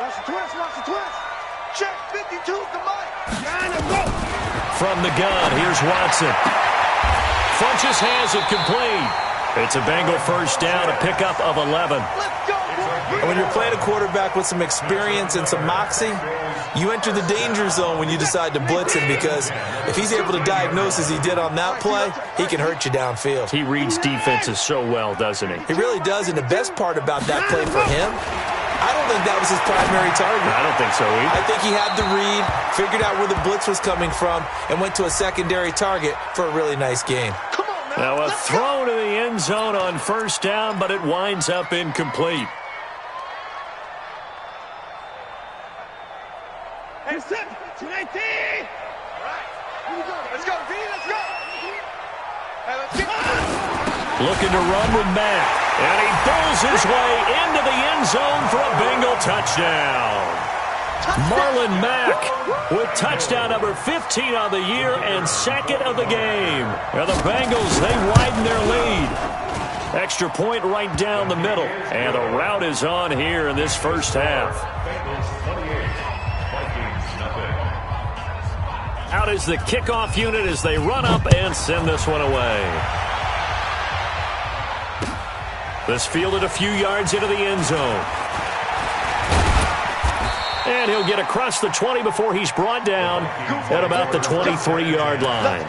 Watch the twist, watch the twist. Check 52's the mic. From the gun, here's Watson. Funches has it complete. It's a Bengal first down, a pickup of 11. Let's go, boy. And when you're playing a quarterback with some experience and some moxie, you enter the danger zone when you decide to blitz him, because if he's able to diagnose as he did on that play, he can hurt you downfield. He reads defenses so well, doesn't he? He really does, and the best part about that play for him, I don't think that was his primary target. I don't think so either. I think he had the read, figured out where the blitz was coming from, and went to a secondary target for a really nice game. Come on now. Now a throw to the end zone on first down, but it winds up incomplete. Hey, set. 219. All right. Here we go. Let's go, V. Let's go. Hey, let's get Looking to run with Mack. And he pulls his way into the end zone for a Bengal touchdown. Marlon Mack with touchdown number 15 on the year and second of the game. And the Bengals, they widen their lead. Extra point right down the middle. And the route is on here in this first half. Out is the kickoff unit as they run up and send this one away. This fielded a few yards into the end zone. And he'll get across the 20 before he's brought down at about the 23-yard line.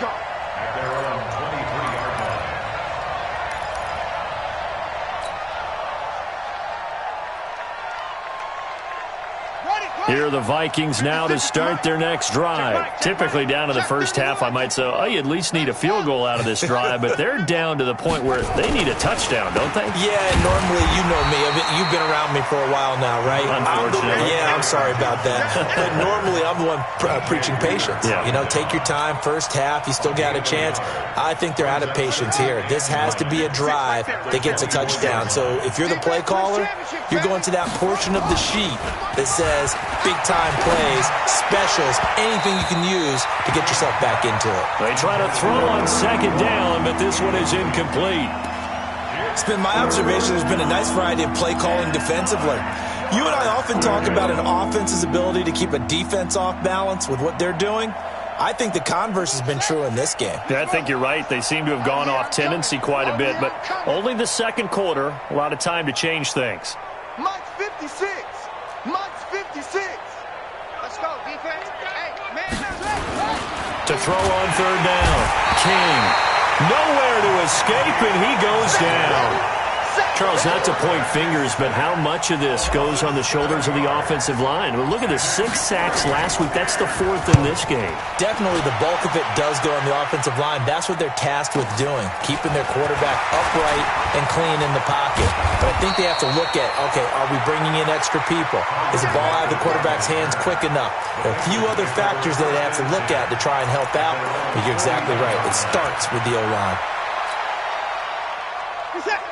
Here are the Vikings now to start their next drive. Typically down to the first half, I might say, oh, you at least need a field goal out of this drive, but they're down to the point where they need a touchdown, don't they? Yeah, normally, you know me. You've been around me for a while now, right? Unfortunately. I'm sorry about that. But normally, I'm the one preaching patience. Yeah. You know, take your time, first half, you still got a chance. I think they're out of patience here. This has to be a drive that gets a touchdown. So if you're the play caller, you're going to that portion of the sheet that says big-time plays, specials, anything you can use to get yourself back into it. They try to throw on second down, but this one is incomplete. It's been my observation there's been a nice variety of play calling defensively. You and I often talk about an offense's ability to keep a defense off balance with what they're doing. I think the converse has been true in this game. Yeah, I think you're right. They seem to have gone off tendency quite a bit, but only the second quarter, a lot of time to change things. Mike's 56. Mike's 56. Let's go, defense. Hey, man. To throw on third down. King. Nowhere to escape, and he goes down. Charles, not to point fingers, but how much of this goes on the shoulders of the offensive line? Well, look at the 6 sacks last week. That's the 4th in this game. Definitely the bulk of it does go on the offensive line. That's what they're tasked with doing, keeping their quarterback upright and clean in the pocket. But I think they have to look at, okay, are we bringing in extra people? Is the ball out of the quarterback's hands quick enough? There are a few other factors that they have to look at to try and help out. But you're exactly right. It starts with the O-line.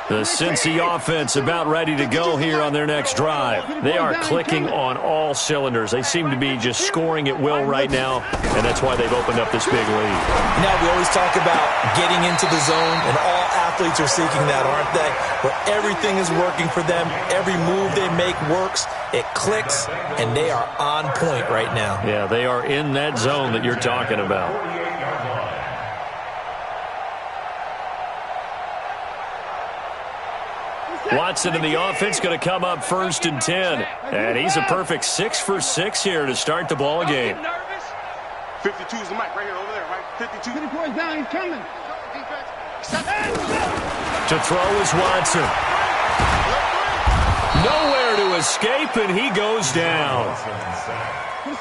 The Cincy offense about ready to go here on their next drive. They are clicking on all cylinders. They seem to be just scoring at will right now, and that's why they've opened up this big lead. Now, we always talk about getting into the zone, and all athletes are seeking that, aren't they? Where everything is working for them, every move they make works, it clicks, and they are on point right now. Yeah, they are in that zone that you're talking about. Watson in the offense going to come up 1st and 10. And he's a perfect 6 for 6 here to start the ball game. 52's the mic right here, over there, right? 52. 54's down, he's coming. To throw is Watson. Nowhere to escape, and he goes down.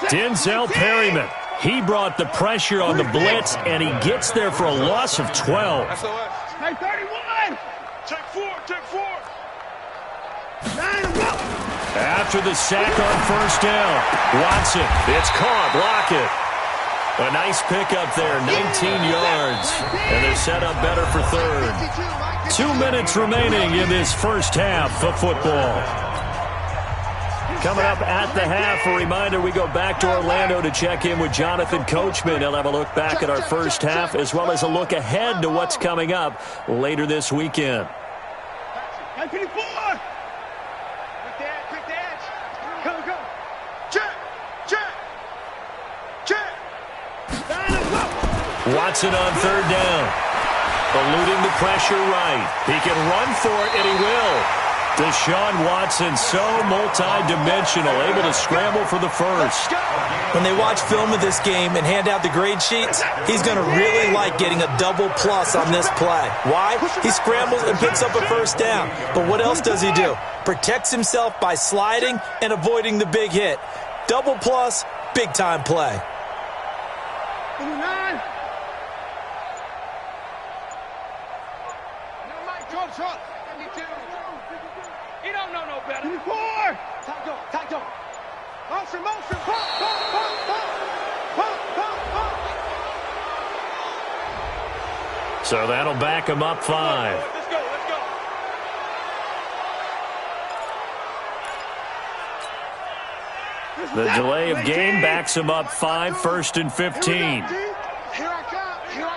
Denzel Perryman. He brought the pressure on the blitz, and he gets there for a loss of 12. Hey, 31. Take 4, take 4. After the sack on first down, Watson, it's caught, block it. A nice pickup there, 19 yards, and they're set up better for third. 2 minutes remaining in this first half of football. Coming up at the half, a reminder, we go back to Orlando to check in with Jonathan Coachman. He'll have a look back at our first half as well as a look ahead to what's coming up later this weekend. Hey, 54. Quick the edge. Go, go. Watson on third down. Eluding the pressure right. He can run for it, and he will. Deshaun Watson, so multi-dimensional, able to scramble for the first. When they watch film of this game and hand out the grade sheets, he's going to really like getting a double plus on this play. Why? He scrambles and picks up a first down. But what else does he do? Protects himself by sliding and avoiding the big hit. Double plus, big-time play. He don't know no better. 4. Tight go. Motion. So that'll back him up 5. Let's go. The delay of game backs him up 5, 1st and 15. Here I come. Go.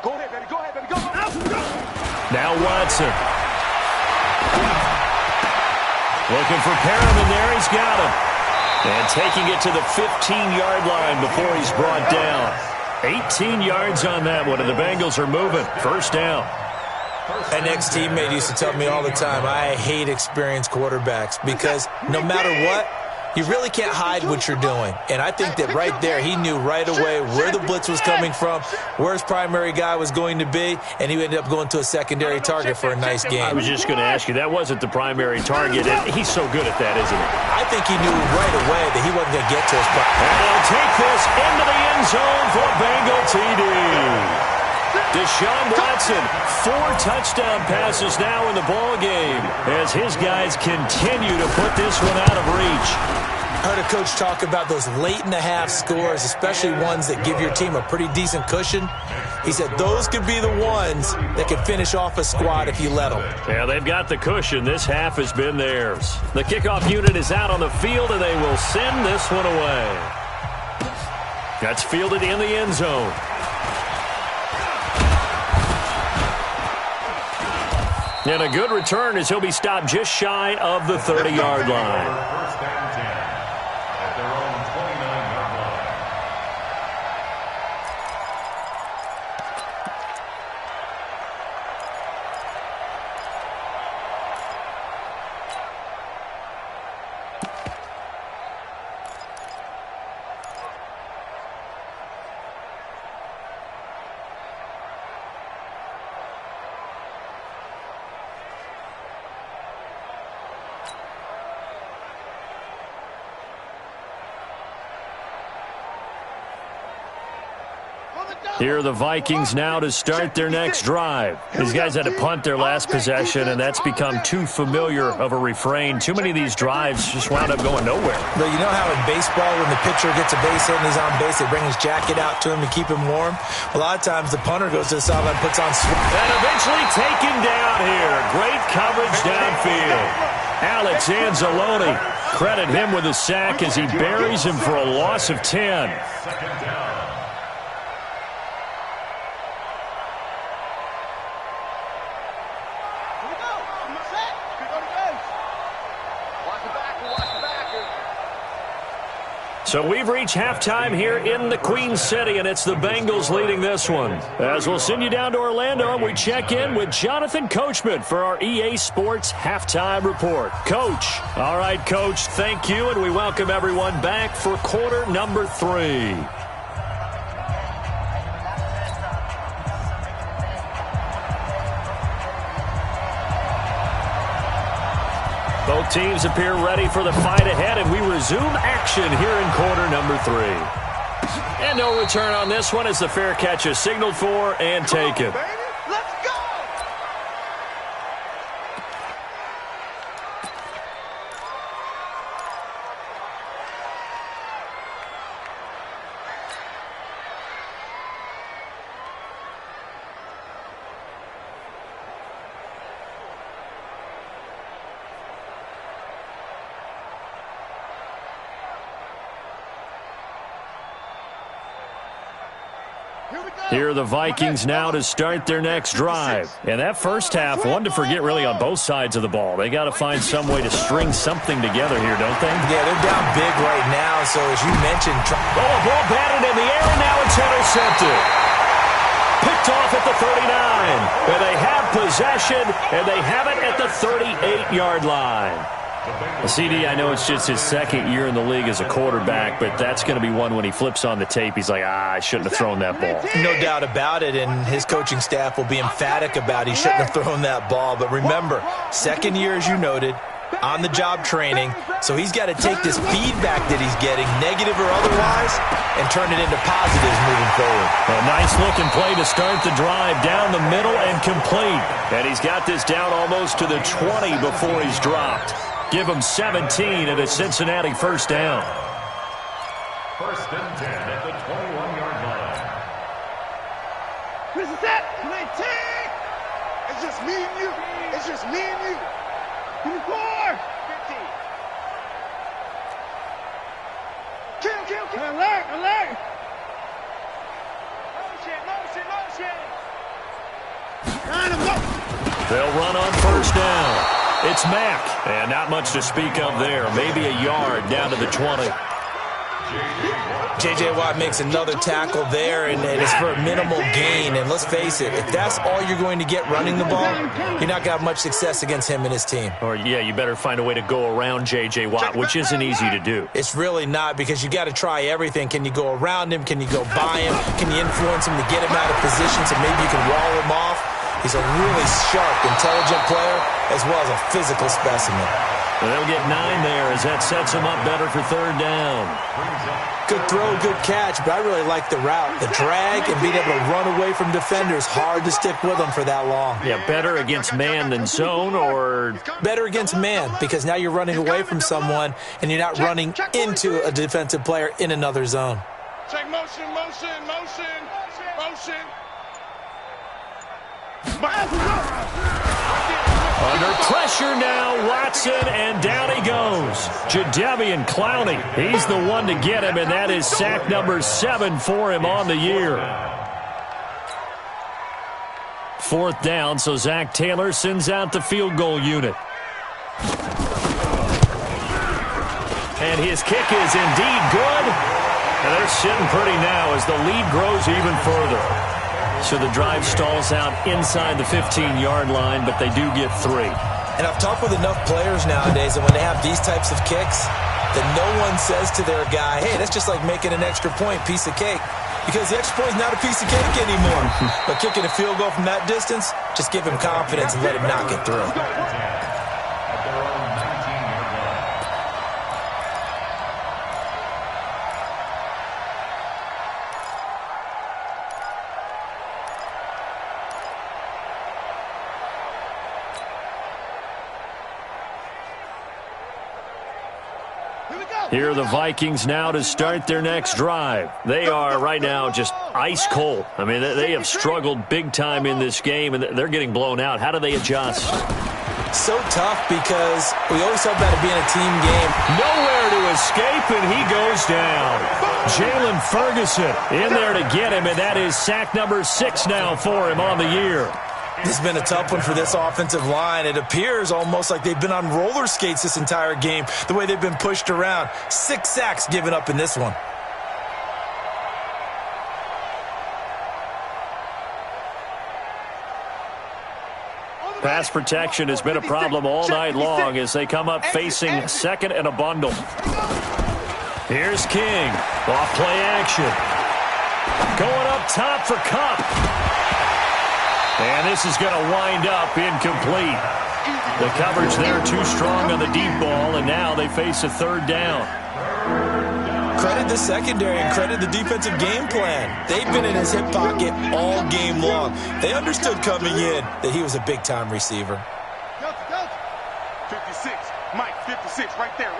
Go ahead, baby. Go. Now Watson. Looking for Perriman there. He's got him. And taking it to the 15-yard line before he's brought down. 18 yards on that one, and the Bengals are moving. First down. An ex-teammate used to tell me all the time, I hate experienced quarterbacks because no matter what, you really can't hide what you're doing. And I think that right there, he knew right away where the blitz was coming from, where his primary guy was going to be, and he ended up going to a secondary target for a nice game. I was just going to ask you, that wasn't the primary target, and he's so good at that, isn't he? I think he knew right away that he wasn't going to get to his primary. And he'll take this into the end zone for a Bengal TD. Deshaun Watson, 4 touchdown passes now in the ball game as his guys continue to put this one out of reach. I heard a coach talk about those late-in-the-half scores, especially ones that give your team a pretty decent cushion. He said those could be the ones that could finish off a squad if you let them. Yeah, they've got the cushion. This half has been theirs. The kickoff unit is out on the field, and they will send this one away. That's fielded in the end zone. And a good return as he'll be stopped just shy of the 30-yard line. Here are the Vikings now to start their next drive. These guys had to punt their last possession, and that's become too familiar of a refrain. Too many of these drives just wound up going nowhere. But you know how in baseball, when the pitcher gets a base hit and he's on base, they bring his jacket out to him to keep him warm? A lot of times the punter goes to the sideline and puts on sweat. And eventually taken down here. Great coverage downfield. Alex Anzalone, credit him with a sack as he buries him for a loss of 10. So we've reached halftime here in the Queen City, and it's the Bengals leading this one. As we'll send you down to Orlando, and we check in with Jonathan Coachman for our EA Sports Halftime Report. Coach. All right, Coach, thank you, and we welcome everyone back for quarter number 3. Both teams appear ready for the fight ahead, and we resume action here in quarter number 3. And no return on this one as the fair catch is signaled for and taken. Let's go! Here are the Vikings now to start their next drive. And that first half, one to forget really on both sides of the ball. They got to find some way to string something together here, don't they? Yeah, they're down big right now, so as you mentioned... Oh, a ball batted in the air, and now it's intercepted. Picked off at the 39. And they have possession, and they have it at the 38-yard line. CD, I know it's just his second year in the league as a quarterback, but that's going to be one when he flips on the tape. He's like, I shouldn't have thrown that ball. No doubt about it, and his coaching staff will be emphatic about he shouldn't have thrown that ball. But remember, second year, as you noted, on-the-job training, so he's got to take this feedback that he's getting, negative or otherwise, and turn it into positives moving forward. A nice-looking play to start the drive down the middle and complete. And he's got this down almost to the 20 before he's dropped. Give him 17 at a Cincinnati first down. First and 10 at the 21-yard line. This is it. 19. It's just me and you. It's just me and you. 24. 50. Kill. Alert. Motion. Line him up. They'll run on first down. It's Mack, and not much to speak of there. Maybe a yard down to the 20. J.J. Watt makes another tackle there, and it's for a minimal gain. And let's face it, if that's all you're going to get running the ball, you're not going to have much success against him and his team. Or, yeah, you better find a way to go around J.J. Watt, which isn't easy to do. It's really not, because you got to try everything. Can you go around him? Can you go by him? Can you influence him to get him out of position so maybe you can wall him off? He's a really sharp, intelligent player, as well as a physical specimen. And they'll get 9 there as that sets him up better for third down. Good throw, good catch, but I really like the route. The drag and being able to run away from defenders, hard to stick with them for that long. Yeah, better against man than zone, or... Better against man, because now you're running away from someone, and you're not running into a defensive player in another zone. Check motion. Under pressure now, Watson, and down he goes. Jadeveon Clowney, he's the one to get him, and that is sack number 7 for him on the year. Fourth down, so Zach Taylor sends out the field goal unit. And his kick is indeed good. And they're sitting pretty now as the lead grows even further. So the drive stalls out inside the 15-yard line, but they do get 3. And I've talked with enough players nowadays that when they have these types of kicks, that no one says to their guy, hey, that's just like making an extra point, piece of cake. Because the extra point is not a piece of cake anymore. But kicking a field goal from that distance, just give him confidence and let him knock it through. Here are the Vikings now to start their next drive. They are right now just ice cold. I mean, they have struggled big time in this game, and they're getting blown out. How do they adjust? So tough, because we always talk about it being a team game. Nowhere to escape, and he goes down. Jalen Ferguson in there to get him, and that is sack number 6 now for him on the year. This has been a tough one for this offensive line. It appears almost like they've been on roller skates this entire game, the way they've been pushed around. 6 sacks given up in this one. Pass protection has been a problem all night long as they come up facing second and a bundle. Here's King. Off play action. Going up top for Kupp. And this is going to wind up incomplete. The coverage there too strong on the deep ball, and now they face a third down. Credit the secondary and credit the defensive game plan. They've been in his hip pocket all game long. They understood coming in that he was a big-time receiver. 56, Mike, 56, right there.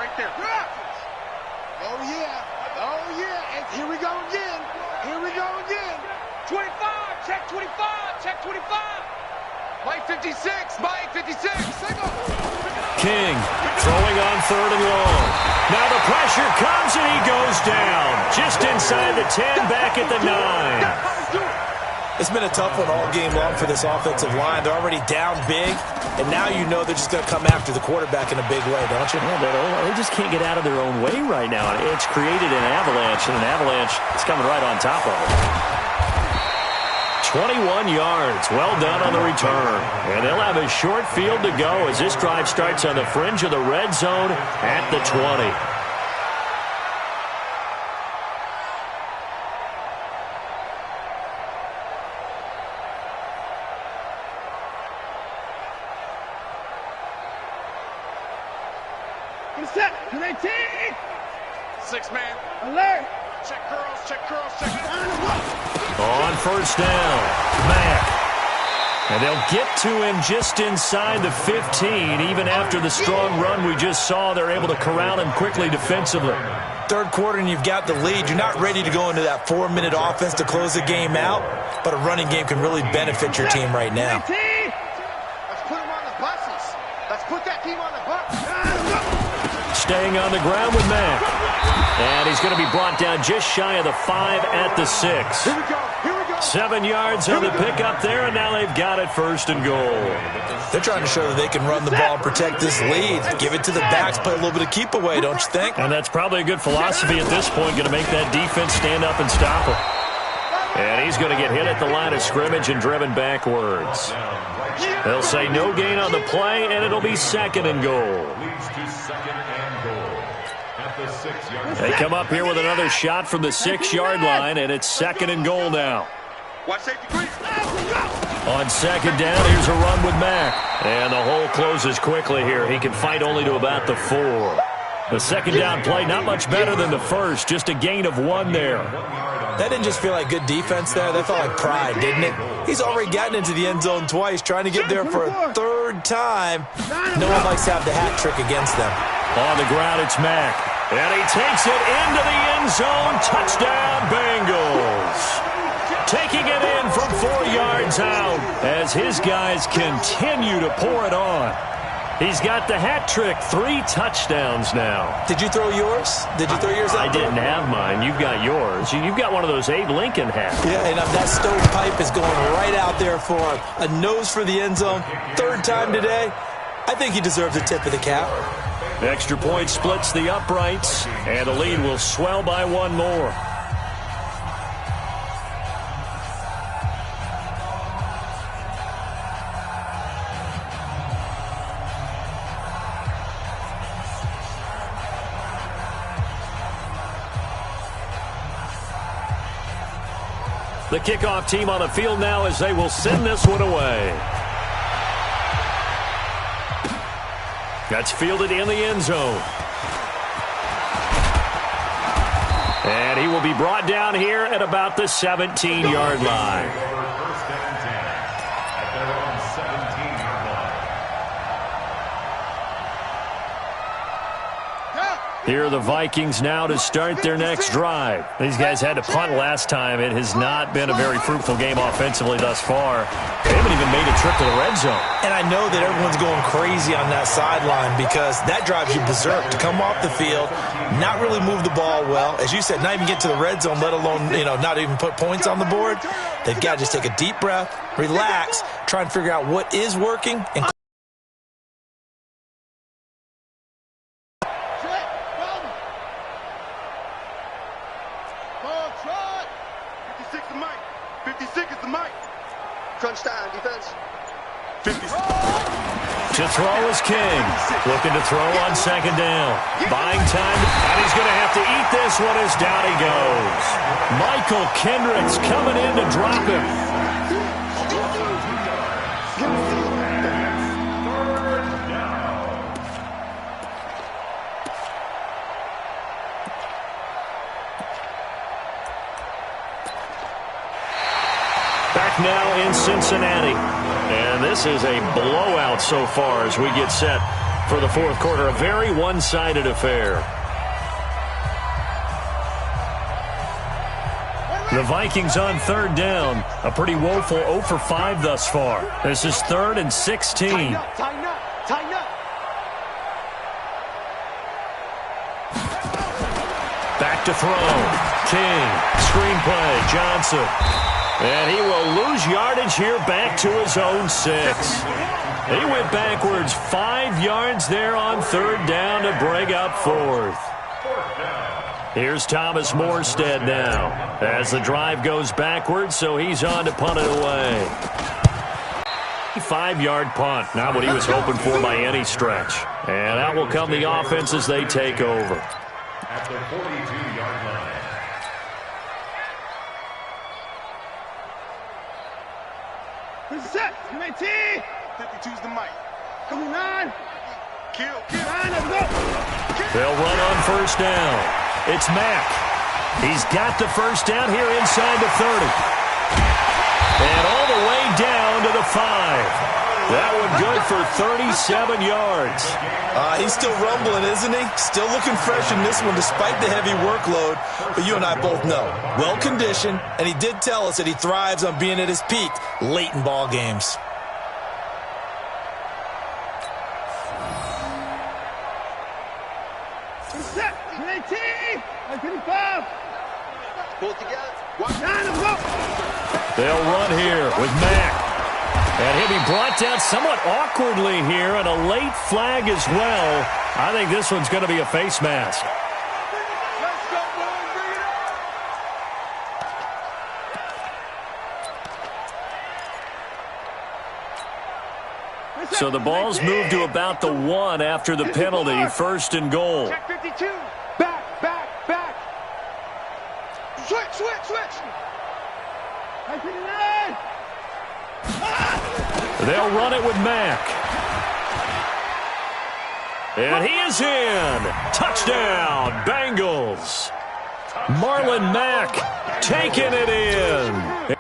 Oh, yeah, and here we go again. 25, check 25. Mike 56. King throwing on third and long. Now the pressure comes and he goes down. Just inside the 10, back at the 9. It's been a tough one all game long for this offensive line. They're already down big, and now you know they're just going to come after the quarterback in a big way, don't you? Yeah, they just can't get out of their own way right now. It's created an avalanche, and an avalanche is coming right on top of it. 21 yards. Well done on the return. And they'll have a short field to go as this drive starts on the fringe of the red zone at the 20. Set. 218. 6-man. Alert. Check curls, check curls, check. On first down, Mack. And they'll get to him just inside the 15. Even after the strong run we just saw, they're able to corral him quickly defensively. Third quarter and you've got the lead. You're not ready to go into that 4-minute offense to close the game out, but a running game can really benefit your team right now. Let's put him on the buses. Let's put that team on the bus. Staying on the ground with Mack. And he's going to be brought down just shy of the 5 at the 6. Here we go. Here we go. 7 yards on the pickup there, and now they've got it first and goal. They're trying to show that they can run the ball and protect this lead. Give it to the backs, play a little bit of keep away, don't you think? And that's probably a good philosophy at this point, going to make that defense stand up and stop him. And he's going to get hit at the line of scrimmage and driven backwards. They'll say no gain on the play, and it'll be second and goal. They come up here with another shot from the 6-yard line, and it's second and goal now. Watch safety, please. On second down, here's a run with Mack. And the hole closes quickly here. He can fight only to about the 4. The second down play, not much better than the first, just a gain of 1 there. That didn't just feel like good defense there. That felt like pride, didn't it? He's already gotten into the end zone twice, trying to get there for a third time. No one likes to have the hat trick against them. On the ground, it's Mack. And he takes it into the end zone. Touchdown, Bengals. Taking it in from 4 yards out as his guys continue to pour it on. He's got the hat trick, 3 touchdowns now. Did you throw yours? Did you throw yours out? I didn't have mine. You've got yours. You've got one of those Abe Lincoln hats. Yeah, and that stovepipe is going right out there for a nose for the end zone. Third time today. I think he deserves a tip of the cap. Extra point splits the uprights, and the lead will swell by 1 more. The kickoff team on the field now as they will send this one away. That's fielded in the end zone. And he will be brought down here at about the 17-yard line. First and 10 at their own 17-yard line. Here are the Vikings now to start their next drive. These guys had to punt last time. It has not been a very fruitful game offensively thus far. They haven't even made a trip to the red zone. And I know that everyone's going crazy on that sideline because that drives you berserk to come off the field, not really move the ball well. As you said, not even get to the red zone, let alone, not even put points on the board. They've got to just take a deep breath, relax, try and figure out what is working, and Crunch time, defense. 50. To throw is King. Looking to throw on second down. Buying time, and he's going to have to eat this one as down he goes. Michael Kendricks coming in to drop him. Back now in Cincinnati. And this is a blowout so far as we get set for the fourth quarter. A very one-sided affair. The Vikings on third down. A pretty woeful 0 for 5 thus far. This is 3rd and 16. Tighten up, tighten up, tighten up. Back to throw. King. Screenplay. Johnson. And he will lose yardage here back to his own 6. He went backwards 5 yards there on 3rd down to bring up 4th. Here's Thomas Morstead now as the drive goes backwards, so he's on to punt it away. 5-yard punt, not what he was hoping for by any stretch. And out will come the offense as they take over. At the 42-yard line. Set. 19. 52's the mic. 29. Kill. 9. Let's go. They'll run on 1st down. It's Mack. He's got the 1st down here inside the 30. And all the way down to the 5. That one good for 37 yards. He's still rumbling, isn't he? Still looking fresh in this one despite the heavy workload. But you and I both know, well-conditioned, and he did tell us that he thrives on being at his peak late in ball games. Set. 19. 25. Pull it together. 9. Let's go. They'll run here with Mack. And he'll be brought down somewhat awkwardly here, and a late flag as well. I think this one's going to be a face mask. Let's go, boys. Bring it up. So the ball's moved to about the 1 after the penalty, 1st and goal. Check 52. Back. Switch. 29. They'll run it with Mack. And he is in. Touchdown, Bengals. Marlon Mack taking it in.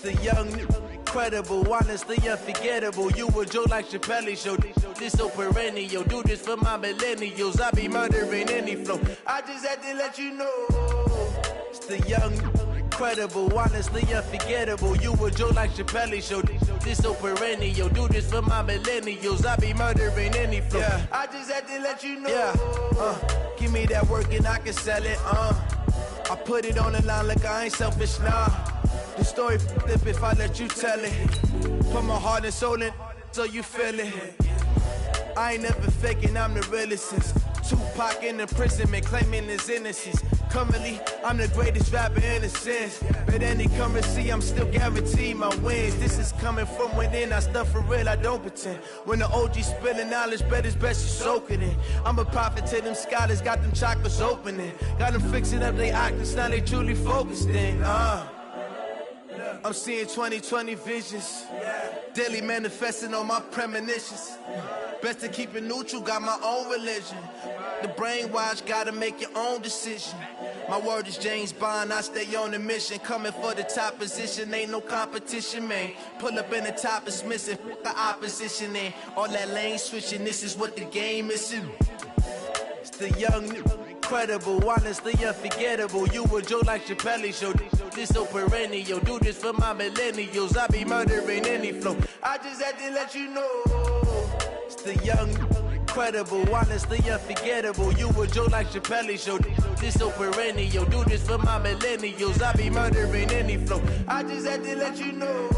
The young, incredible, honestly unforgettable. You a Joe like Chappelle show. This so perennial. Do this for my millennials. I be murdering any flow. I just had to let you know. It's the young, incredible, honestly unforgettable. You a Joe like Chappelle show. This so perennial. Do this for my millennials. I be murdering any flow. Yeah. I just had to let you know. Yeah. Give me that work and I can sell it. I put it on the line like I ain't selfish, nah. The story flip if I let you tell it. Put my heart and soul in so you feel it. I ain't never faking, I'm the realest since Tupac in imprisonment, claiming his innocence. Currently, I'm the greatest rapper in a sense. But any currency, I'm still guaranteed my wins. This is coming from within, I stuff for real, I don't pretend. When the OG spilling knowledge, bet it's best you soak it in. I'm a prophet to them scholars, got them chakras opening. Got them fixing up they octaves, now they truly focused in. I'm seeing 2020 visions. Daily manifesting on my premonitions. Best to keep it neutral, got my own religion. The brainwash, gotta make your own decision. My word is James Bond, I stay on the mission. Coming for the top position, ain't no competition, man. Pull up in the top is missing, the opposition in. All that lane switching, this is what the game is in. It's the young, incredible, honestly unforgettable. You a Joe like Chappelle show. This so perennial. Do this for my millennials. I be murdering any flow. I just had to let you know. It's the young, incredible, honestly unforgettable. You a Joe like Chappelle show. This so perennial. Do this for my millennials. I be murdering any flow. I just had to let you know.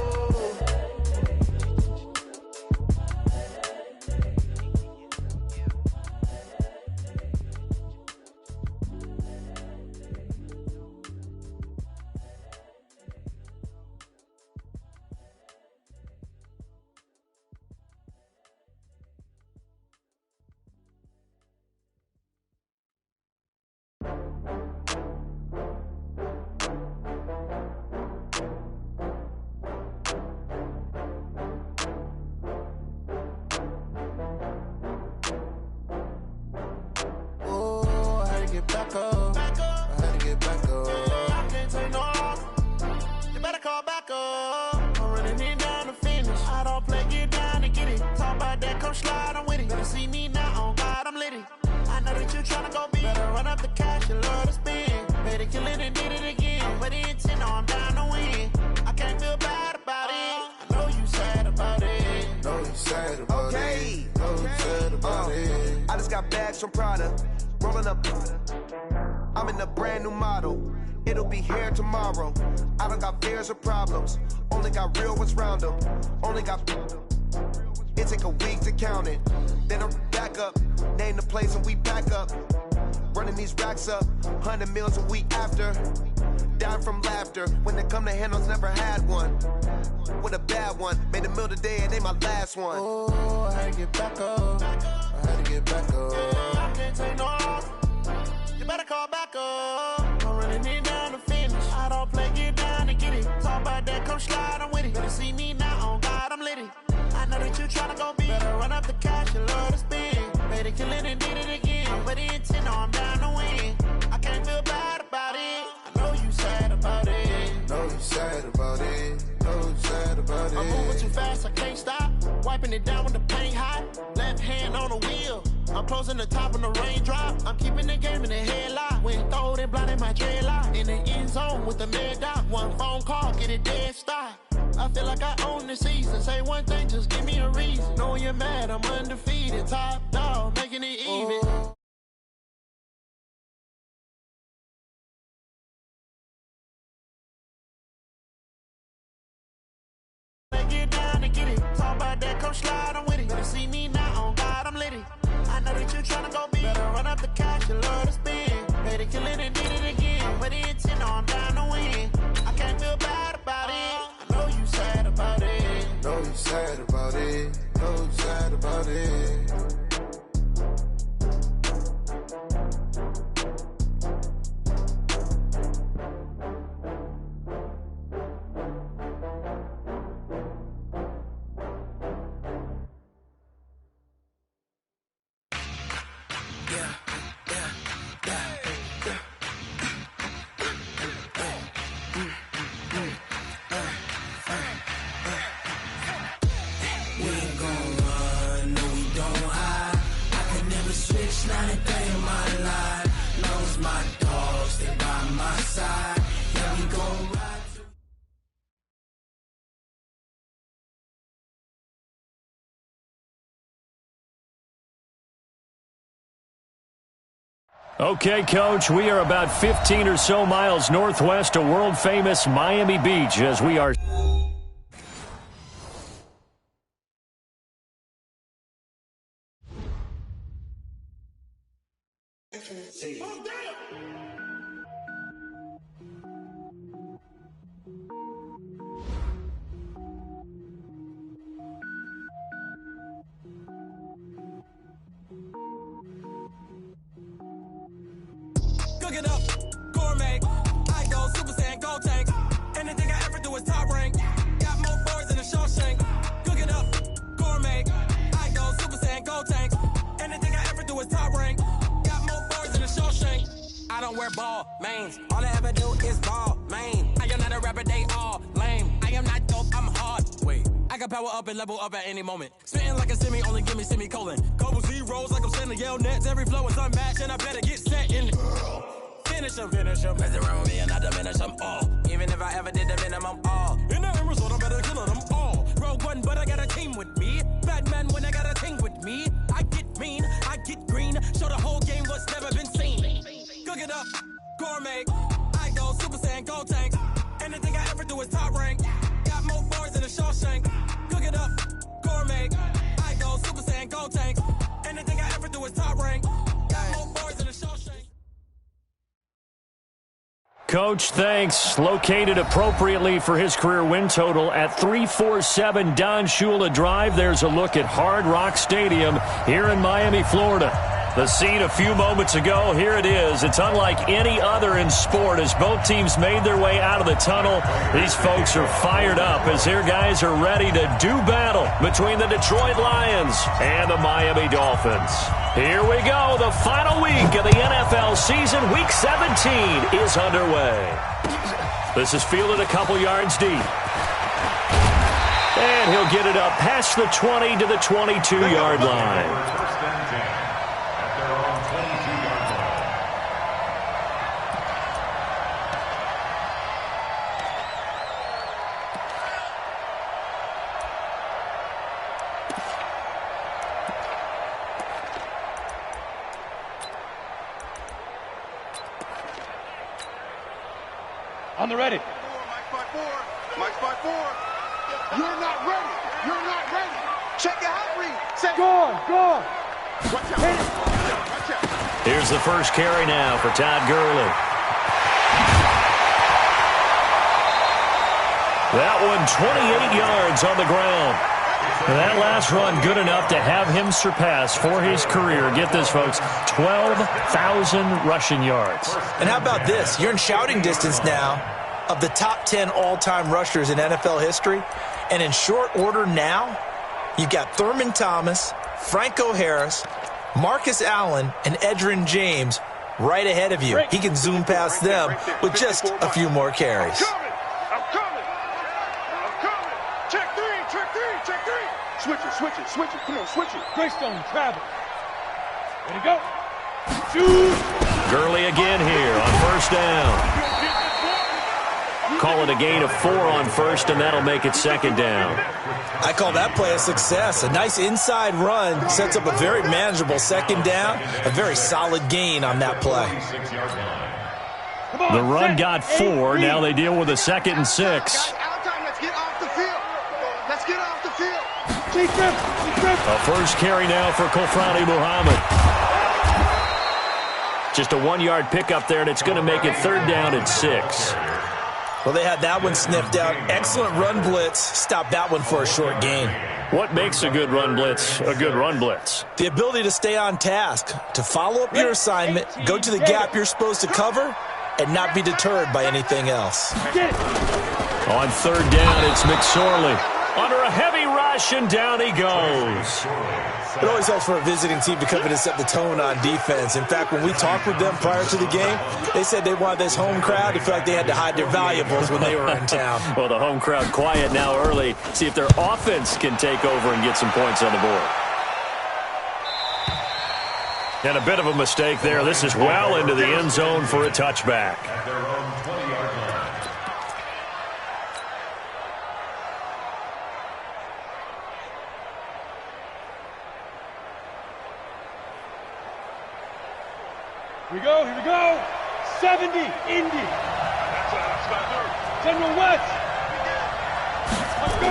know that you tryna go big. Better run up the cash, you love to spend. Better kill it and did it again. But the intent, no, I'm down to win. I can't feel bad about it. I know you sad about it. Know you sad about it. Know you sad about it. I just got bags from Prada. Rolling up. I'm in a brand new model. It'll be here tomorrow. I don't got fears or problems. Only got real ones round them. Only got. It take a week to count it. Then I'm back up. Name the place and we back up. Running these racks up. 100 meals a week after. Down from laughter. When they come to handles, never had one. With a bad one. Made a meal today and ain't my last one. Oh, I had to get back up. I had to get back up. I can't take no loss. You better call back up. I'm running it down to finish. I don't play, get down to get it. Talk about that, come slide, I'm with it. Better see me now, on God, I'm litty. I know that you tryna go big. Better run up the cash, you love to spend. Better kill it and did it again. But the intent, no, I'm down to win. I can't feel bad about it. I know you sad about it. Know you sad about it. Know you sad about it. I'm moving too fast, I can't stop. Wiping it down with the paint hot. Left hand on the wheel. I'm closing the top when the raindrop. I'm keeping the game in the headlock. When throwed and blinded my dreadlock. In the end zone with the mad dot. One phone call, get it dead stop. I feel like I own the season. Say one thing, just give me a reason. Knowing you're mad, I'm undefeated. Top dog, making it even. Get down to get it. Talk about that, come slide, I'm with it. Better see me now, on God, I'm litty. I know that you tryna go big. Better run up the cash, you love to spend. Better kill it and did it again. But the intent, no, I'm down to win. I can't feel bad about it. I know you sad about it. Know you sad about it. Know you sad about it. Okay, Coach, we are about 15 or so miles northwest of world-famous Miami Beach as we are... Cook it up, gourmet. I go Super Saiyan, go tank. Anything I ever do is top rank. Got more boards than a Shawshank. Cook it up, gourmet. I go Super Saiyan, go tank. Anything I ever do is top rank. Got more boards than a Shawshank. I don't wear ball mains. All I ever do is ball main. I am not a rapper, they all lame. I am not dope, I'm hard. Wait, I can power up and level up at any moment. Spitting like a semi, only give me semicolon. Couple zeros like I'm sending yell nets. Every flow is unmatched and I better get set in. Finish them, mess around with me and I diminish them all. Even if I ever did the minimum all. In the end result, I better kill them all. Rogue one, but I got a team with me. Batman when I got a team with me. I get mean, I get green. Show the whole game what's never been seen. Cook it up, gourmet. I go Super Saiyan, go tank. Anything I ever do is top rank. Got more boards than a Shawshank. Cook it up, gourmet. I go Super Saiyan, go tank. Anything I ever do is top rank. Got more boards than a Shawshank. Coach, thanks. Located appropriately for his career win total at 347 Don Shula Drive. There's a look at Hard Rock Stadium here in Miami, Florida. The scene a few moments ago, here it is. It's unlike any other in sport as both teams made their way out of the tunnel. These folks are fired up as their guys are ready to do battle between the Detroit Lions and the Miami Dolphins. Here we go. The final week of the NFL season, Week 17, is underway. This is fielded a couple yards deep. And he'll get it up past the 20 to the 22-yard line. First and 10 at their own 22. On the ready. Mike's by 4. Mike's by 4. You're not ready. You're not ready. Check your hot read. Say, Go on. watch out. Watch out. Here's the first carry now for Todd Gurley. That one 28 yards on the ground. And that last run good enough to have him surpass for his career, get this, folks, 12,000 rushing yards. And how about this? You're in shouting distance now of the top 10 all-time rushers in NFL history. And in short order now, you've got Thurman Thomas, Franco Harris, Marcus Allen, and Edgerrin James right ahead of you. He can zoom past them with just a few more carries. I'm coming. Check three. Switch it. Come on, switch it. Greystone, travel. Ready to go. Shoot. Gurley again here on first down. Call it a gain of 4 on first, and that'll make it second down. I call that play a success. A nice inside run sets up a very manageable second down, a very solid gain on that play. The run got 4. Now they deal with a 2nd and 6. Let's get off the field. Let's get off the field. A first carry now for Kofrani Muhammad. Just a 1-yard pickup there, and it's going to make it 3rd down and 6. Well, they had that one sniffed out. Excellent run blitz. Stopped that one for a short gain. What makes a good run blitz a good run blitz? The ability to stay on task, to follow up your assignment, go to the gap you're supposed to cover, and not be deterred by anything else. On 3rd down, it's McSorley. Under a heavy rush, and down he goes. It always helps for a visiting team to come in and set the tone on defense. In fact, when we talked with them prior to the game, they said they wanted this home crowd to feel like they had to hide their valuables when they were in town. Well, the home crowd quiet now early. See if their offense can take over and get some points on the board. And a bit of a mistake there. This is well into the end zone for a touchback. Here we go. 70, Indy. General West. Let's go.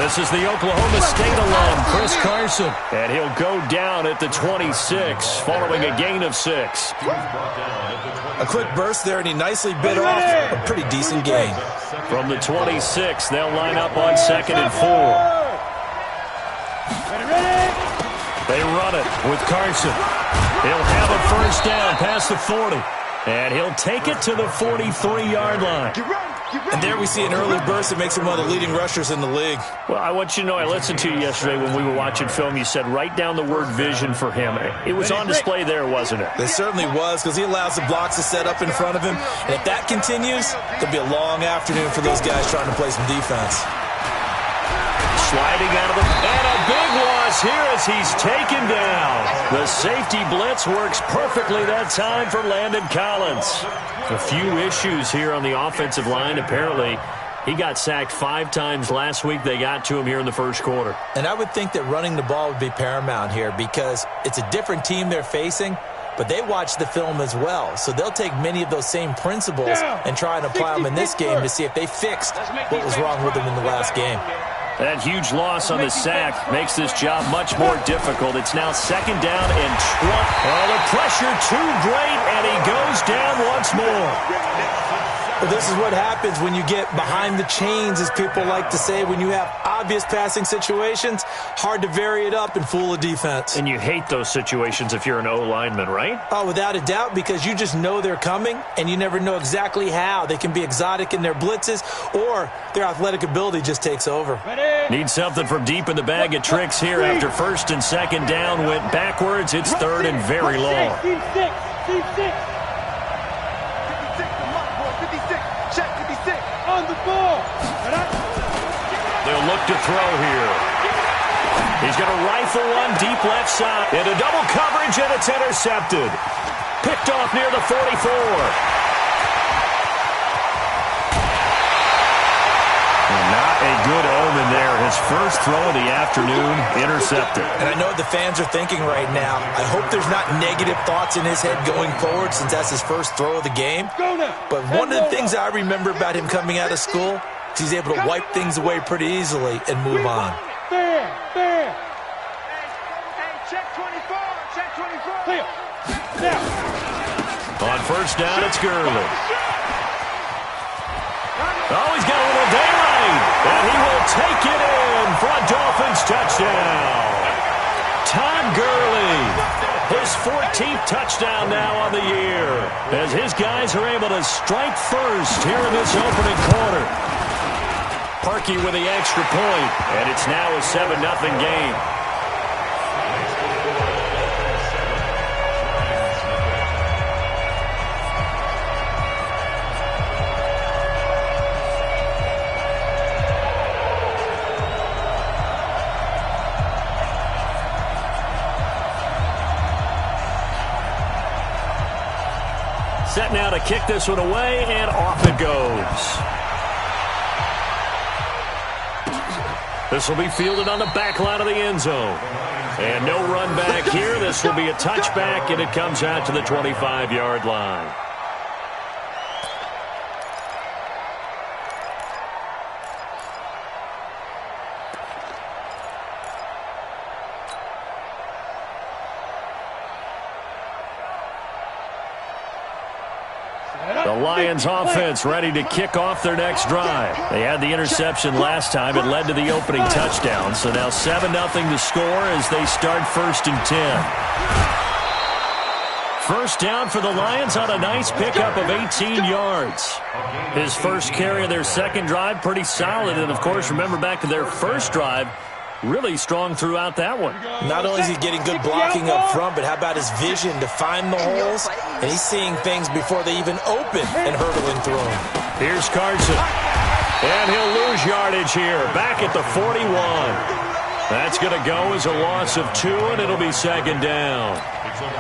This is the Oklahoma State alum, Chris Carson. And he'll go down at the 26, following a gain of 6. A quick burst there, and he nicely bit off a pretty decent gain. From the 26, they'll line up on 2nd and 4. Ready. They run it with Carson. He'll have a first down past the 40. And he'll take it to the 43-yard line. And there we see an early burst that makes him one of the leading rushers in the league. Well, I want you to know, I listened to you yesterday when we were watching film. You said write down the word vision for him. It was on display there, wasn't it? It certainly was, because he allows the blocks to set up in front of him. And if that continues, there'll be a long afternoon for those guys trying to play some defense. Sliding out of the... And a big loss here as he's taken down. The safety blitz works perfectly that time for Landon Collins. A few issues here on the offensive line. Apparently, he got sacked 5 times last week. They got to him here in the first quarter. And I would think that running the ball would be paramount here because it's a different team they're facing, but they watch the film as well. So they'll take many of those same principles and try and apply them in this game to see if they fixed what was wrong with them in the last game. That huge loss on the sack makes this job much more difficult. It's now 2nd down and 20. Oh, the pressure too great, and he goes down once more. Well, this is what happens when you get behind the chains, as people like to say. When you have obvious passing situations, hard to vary it up and fool a defense. And you hate those situations if you're an O-lineman, right? Oh, without a doubt, because you just know they're coming, and you never know exactly how. They can be exotic in their blitzes, or their athletic ability just takes over. Need something from deep in the bag of tricks here after 1st and 2nd down went backwards. It's 3rd and very long. Team 6. On the ball. They'll look to throw here. He's going to rifle one deep left side. Into double coverage, and it's intercepted. Picked off near the 44. Not a good omen there. His his first throw of the afternoon intercepted. And I know what the fans are thinking right now. I hope there's not negative thoughts in his head going forward since that's his first throw of the game. But one of the things I remember about him coming out of school is he's able to wipe things away pretty easily and move on. There. Hey, check 24. Check 24. Clear. Now. On first down, it's Gurley. Oh, he's got a little daylight, and he will take it in for a Dolphins touchdown. Todd Gurley, his 14th touchdown now on the year, as his guys are able to strike first here in this opening quarter. Parkey with the extra point, and it's now a 7-0 game. Set now to kick this one away, and off it goes. This will be fielded on the back line of the end zone. And no run back here. This will be a touchback, and it comes out to the 25-yard line. The Lions offense ready to kick off their next drive. They had the interception last time. It led to the opening touchdown. So now 7-0 to score as they start 1st and 10. First down for the Lions on a nice pickup of 18 yards. His first carry of their second drive, pretty solid. And, of course, remember back to their first drive, really strong throughout that one. Not only is he getting good blocking up front, but how about his vision to find the holes? And he's seeing things before they even open and hurdling through them. Here's Carson. And he'll lose yardage here. Back at the 41. That's going to go as a loss of 2, and it'll be 2nd down.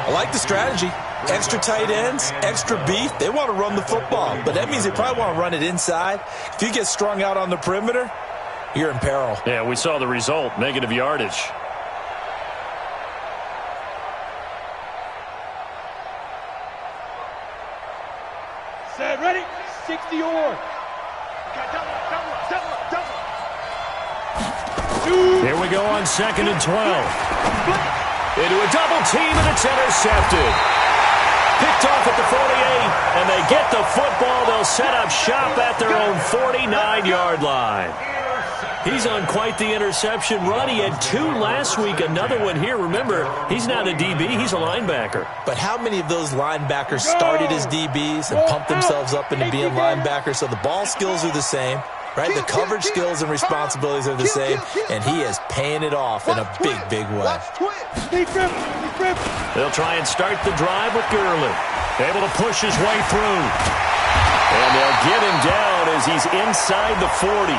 I like the strategy. Extra tight ends, extra beef. They want to run the football, but that means they probably want to run it inside. If you get strung out on the perimeter, you're in peril. Yeah, we saw the result, negative yardage. Set, ready, 60 or. Here we go on 2nd and 12. Into a double team, and it's intercepted. Picked off at the 48, and they get the football. They'll set up shop at their own 49-yard line. He's on quite the interception run. He had 2 last week, another one here. Remember, he's not a DB, he's a linebacker. But how many of those linebackers started as DBs and pumped themselves up into being linebackers? So the ball skills are the same, right? The coverage skills and responsibilities are the same, and he is paying it off in a big, big way. They'll try and start the drive with Gurley. Able to push his way through. And they'll get him down as he's inside the 40.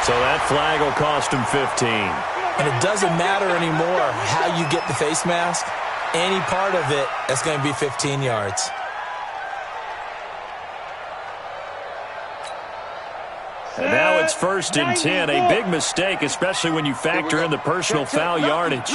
So that flag will cost him 15. And it doesn't matter anymore how you get the face mask. Any part of it, that's going to be 15 yards. And now it's 1st and 10. A big mistake, especially when you factor in the personal foul yardage.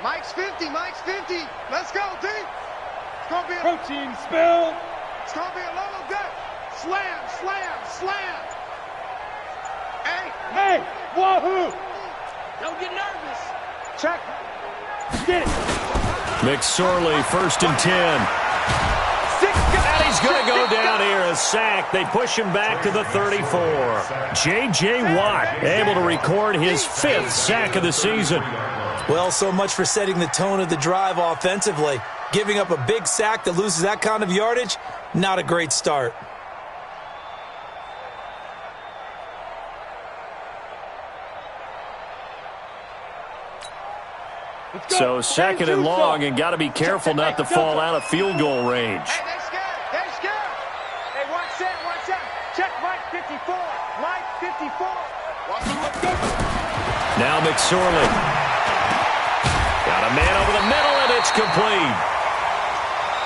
Mike's 50, Mike's 50. Let's go, D. It's going to be a protein spill. It's going to be a little death. Slam, slam, slam. Hey, wahoo. Don't get nervous. Check. Get it. McSorley, 1st and 10. And he's going to go down here, a sack. They push him back to the 34. J.J. Watt able to record his 5th sack of the season. Well, so much for setting the tone of the drive offensively. Giving up a big sack that loses that kind of yardage, not a great start. So 2nd and long, and got to be careful not to fall out of field goal range. Hey, they're scared. They're scared. Hey, watch that, watch that. Check Mike 54. Mike 54. Now McSorley. A man over the middle, and it's complete.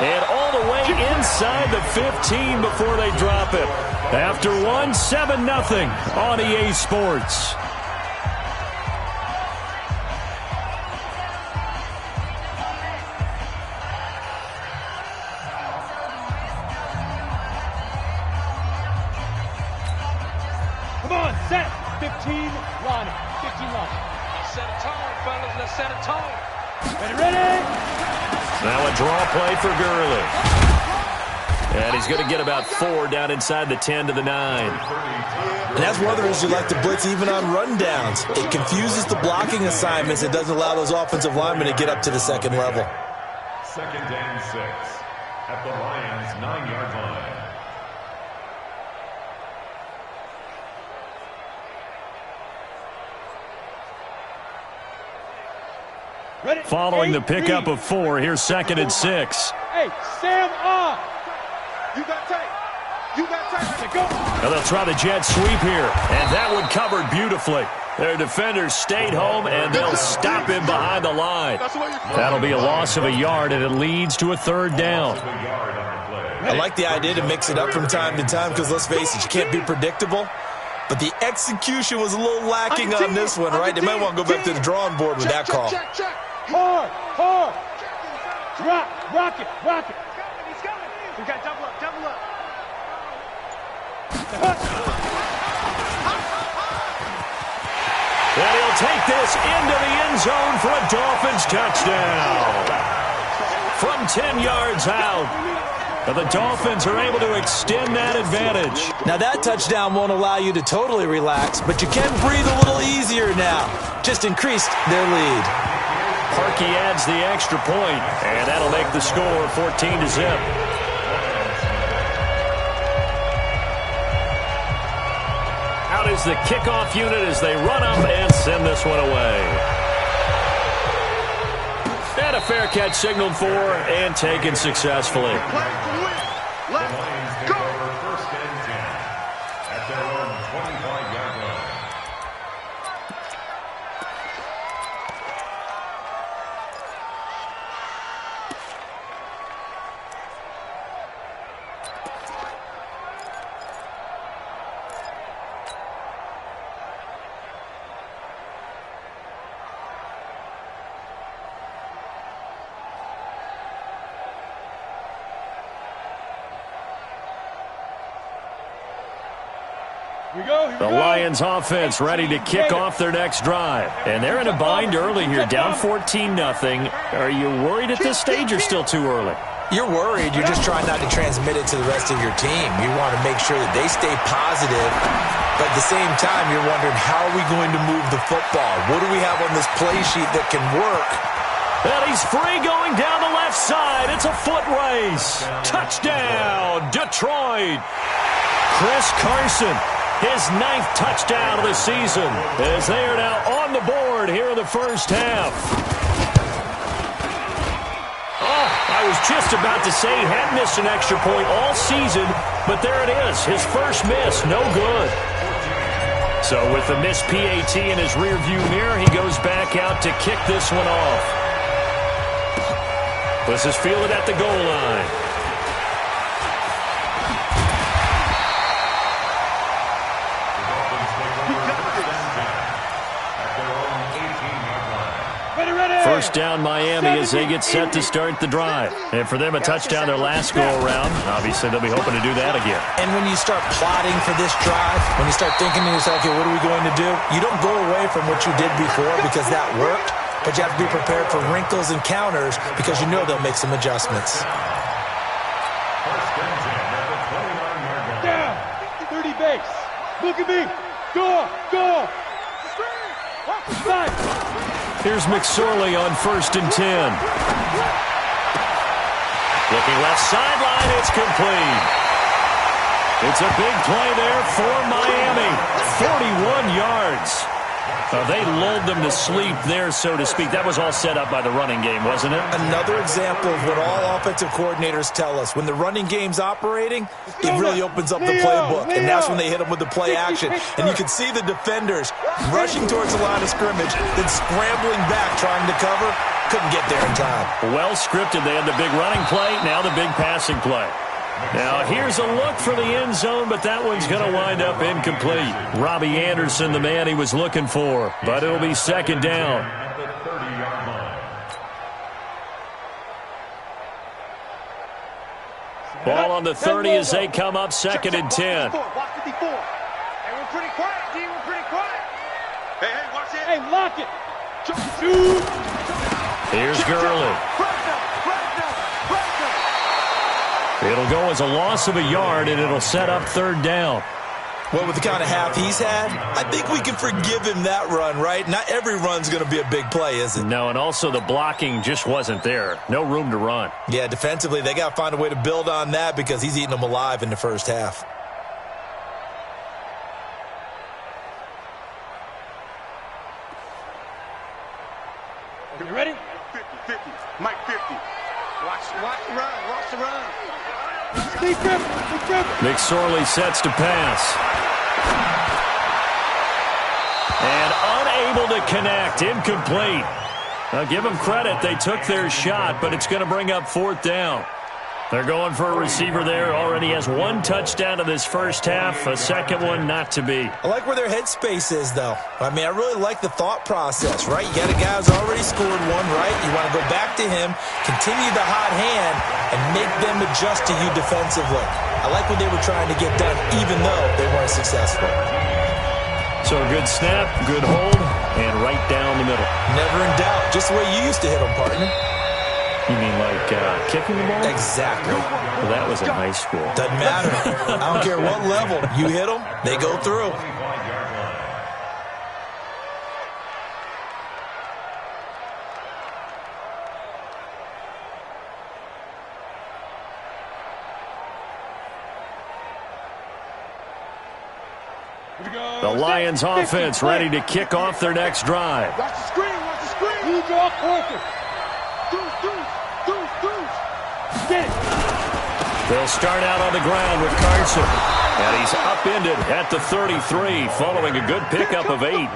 And all the way inside the 15 before they drop it. After one, 7-0 on EA Sports. Come on, set. 15, line. 15, line. Let's set a tone, fellas. Let's set a tone. Ready? Now a draw play for Gurley. And he's going to get about 4 down inside the 10 to the 9. And that's one of the reasons you like to blitz even on rundowns. It confuses the blocking assignments. It doesn't allow those offensive linemen to get up to the second level. 2nd and 6 at the Lions' 9-yard line. Ready? Following the pickup of 4, here's 2nd and 6. Hey, Sam on. You got tight. You got tight. Go. Now they'll try the jet sweep here, and that one covered beautifully. Their defenders stayed home, and they'll stop him behind the line. That'll be a loss of a yard, and it leads to a 3rd down. I like the idea to mix it up from time to time because, let's face it, you can't be predictable. But the execution was a little lacking on this one, right? They might want to go back to the drawing board with that call. Hard. Rock it. He's coming. We got double up. And he'll take this into the end zone for a Dolphins touchdown. From 10 yards out. The Dolphins are able to extend that advantage. Now that touchdown won't allow you to totally relax, but you can breathe a little easier now. Just increased their lead. Parkey adds the extra point, and that'll make the score 14-0. Out is the kickoff unit as they run up and send this one away. And a fair catch signaled for and taken successfully. Let's go. 1st and 10 at their own 25-yard line. The Lions offense ready to kick off their next drive. And they're in a bind early here, down 14-0. Are you worried at this stage or still too early? You're worried. You're just trying not to transmit it to the rest of your team. You want to make sure that they stay positive. But at the same time, you're wondering, how are we going to move the football? What do we have on this play sheet that can work? And he's free going down the left side. It's a foot race. Touchdown, Detroit. Chris Carson. His 9th touchdown of the season as they are now on the board here in the first half. Oh, I was just about to say he hadn't missed an extra point all season, but there it is, his first miss, no good. So with the missed PAT in his rearview mirror, he goes back out to kick this one off. This is fielded at the goal line. First down Miami as they get set to start the drive. And for them, a touchdown their last go-around. Obviously, they'll be hoping to do that again. And when you start plotting for this drive, when you start thinking to yourself, okay, what are we going to do? You don't go away from what you did before because that worked, but you have to be prepared for wrinkles and counters because you know they'll make some adjustments. Down. 30 base. Look at me. Go. Side. Here's McSorley on 1st and 10. Looking left sideline, it's complete. It's a big play there for Miami. 41 yards. They lulled them to sleep there, so to speak. That was all set up by the running game, wasn't it? Another example of what all offensive coordinators tell us. When the running game's operating, it really opens up the playbook, and that's when they hit them with the play action. And you can see the defenders rushing towards the line of scrimmage, then scrambling back, trying to cover. Couldn't get there in time. Well scripted. They had the big running play, now the big passing play. Now here's a look for the end zone, but that one's going to wind up incomplete. Robbie Anderson, the man he was looking for, but it'll be second down. At the 30-yard line. Ball on the 30 as they come up second and 10. Watch 54. Hey, we're pretty quiet, D. We're pretty quiet. Hey, watch it. Hey, lock it. Here's Gurley. It'll go as a loss of a yard, and it'll set up third down. Well, with the kind of half he's had, I think we can forgive him that run, right? Not every run's going to be a big play, is it? No, and also the blocking just wasn't there. No room to run. Yeah, defensively, they got to find a way to build on that because he's eating them alive in the first half. You ready? 50. Mike 50. Watch the run. Watch the run. McSorley sets to pass. And unable to connect. Incomplete. Now give them credit. They took their shot, but it's going to bring up fourth down. They're going for a receiver there. Already has one touchdown in this first half. A second one not to be. I like where their headspace is, though. I mean, I really like the thought process, right? You got a guy who's already scored one, right? You want to go back to him, continue the hot hand, and make them adjust to you defensively. I like what they were trying to get done, even though they weren't successful. So a good snap, good hold, and right down the middle. Never in doubt. Just the way you used to hit them, partner. You mean like kicking the ball? Exactly. Well, that was in high school. Doesn't matter. I don't care what level. You hit them, they go through. The Lions offense ready to kick off their next drive. Watch the screen. Watch the screen. You draw closer. Get it. They'll start out on the ground with Carson. And he's upended at the 33 following a good pickup of 8.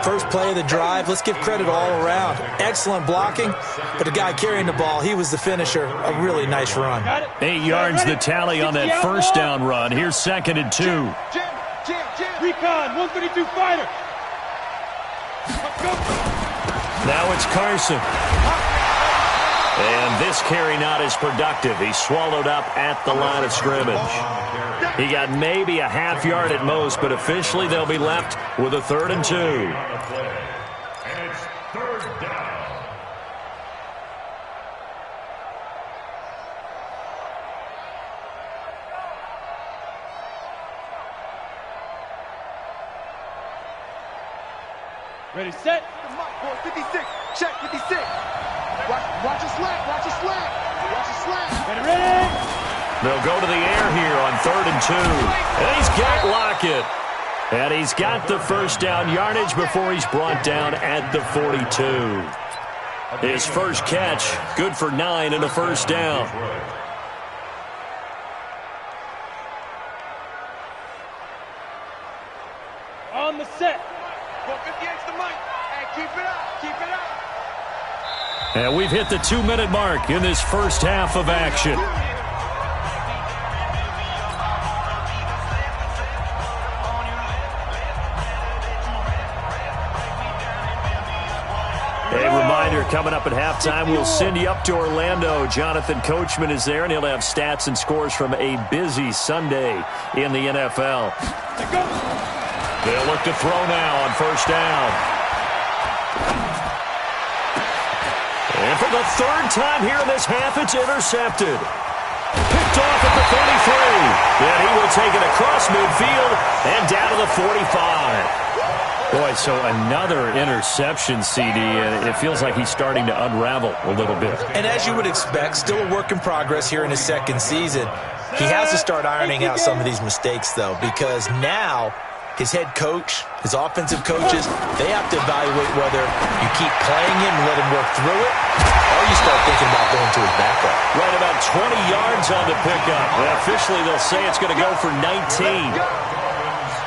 First play of the drive, let's give credit all around. Excellent blocking, but the guy carrying the ball, he was the finisher. A really nice run. 8 yards the tally on that first down run. Here's second and 2. Recon, 132 fighter. Now it's Carson. And this carry not as productive. He's swallowed up at the line of scrimmage. He got maybe a half yard at most, but officially they'll be left with a 3rd and 2. And it's third down. Ready, set. 56. Check 56. Watch a slant. Watch a slant. Watch a slant. Ready. They'll go to the air here on 3rd and 2. And he's got Lockett. And he's got the first down yardage before he's brought down at the 42. His first catch, good for 9 and a first down. On the set. 58's the mic. Hey, keep it up. Keep it up. And we've hit the 2-minute mark in this first half of action. A reminder, coming up at halftime, we'll send you up to Orlando. Jonathan Coachman is there, and he'll have stats and scores from a busy Sunday in the NFL. They'll look to throw now on first down. And for the 3rd time here in this half, it's intercepted. Picked off at the 33. Then he will take it across midfield and down to the 45. Boy, so another interception, CD, and it feels like he's starting to unravel a little bit. And as you would expect, still a work in progress here in his second season. He has to start ironing out some of these mistakes, though, because now his head coach, his offensive coaches, they have to evaluate whether you keep playing him and let him work through it, or you start thinking about going to his backup. Right about 20 yards on the pickup. And officially, they'll say it's going to go for 19.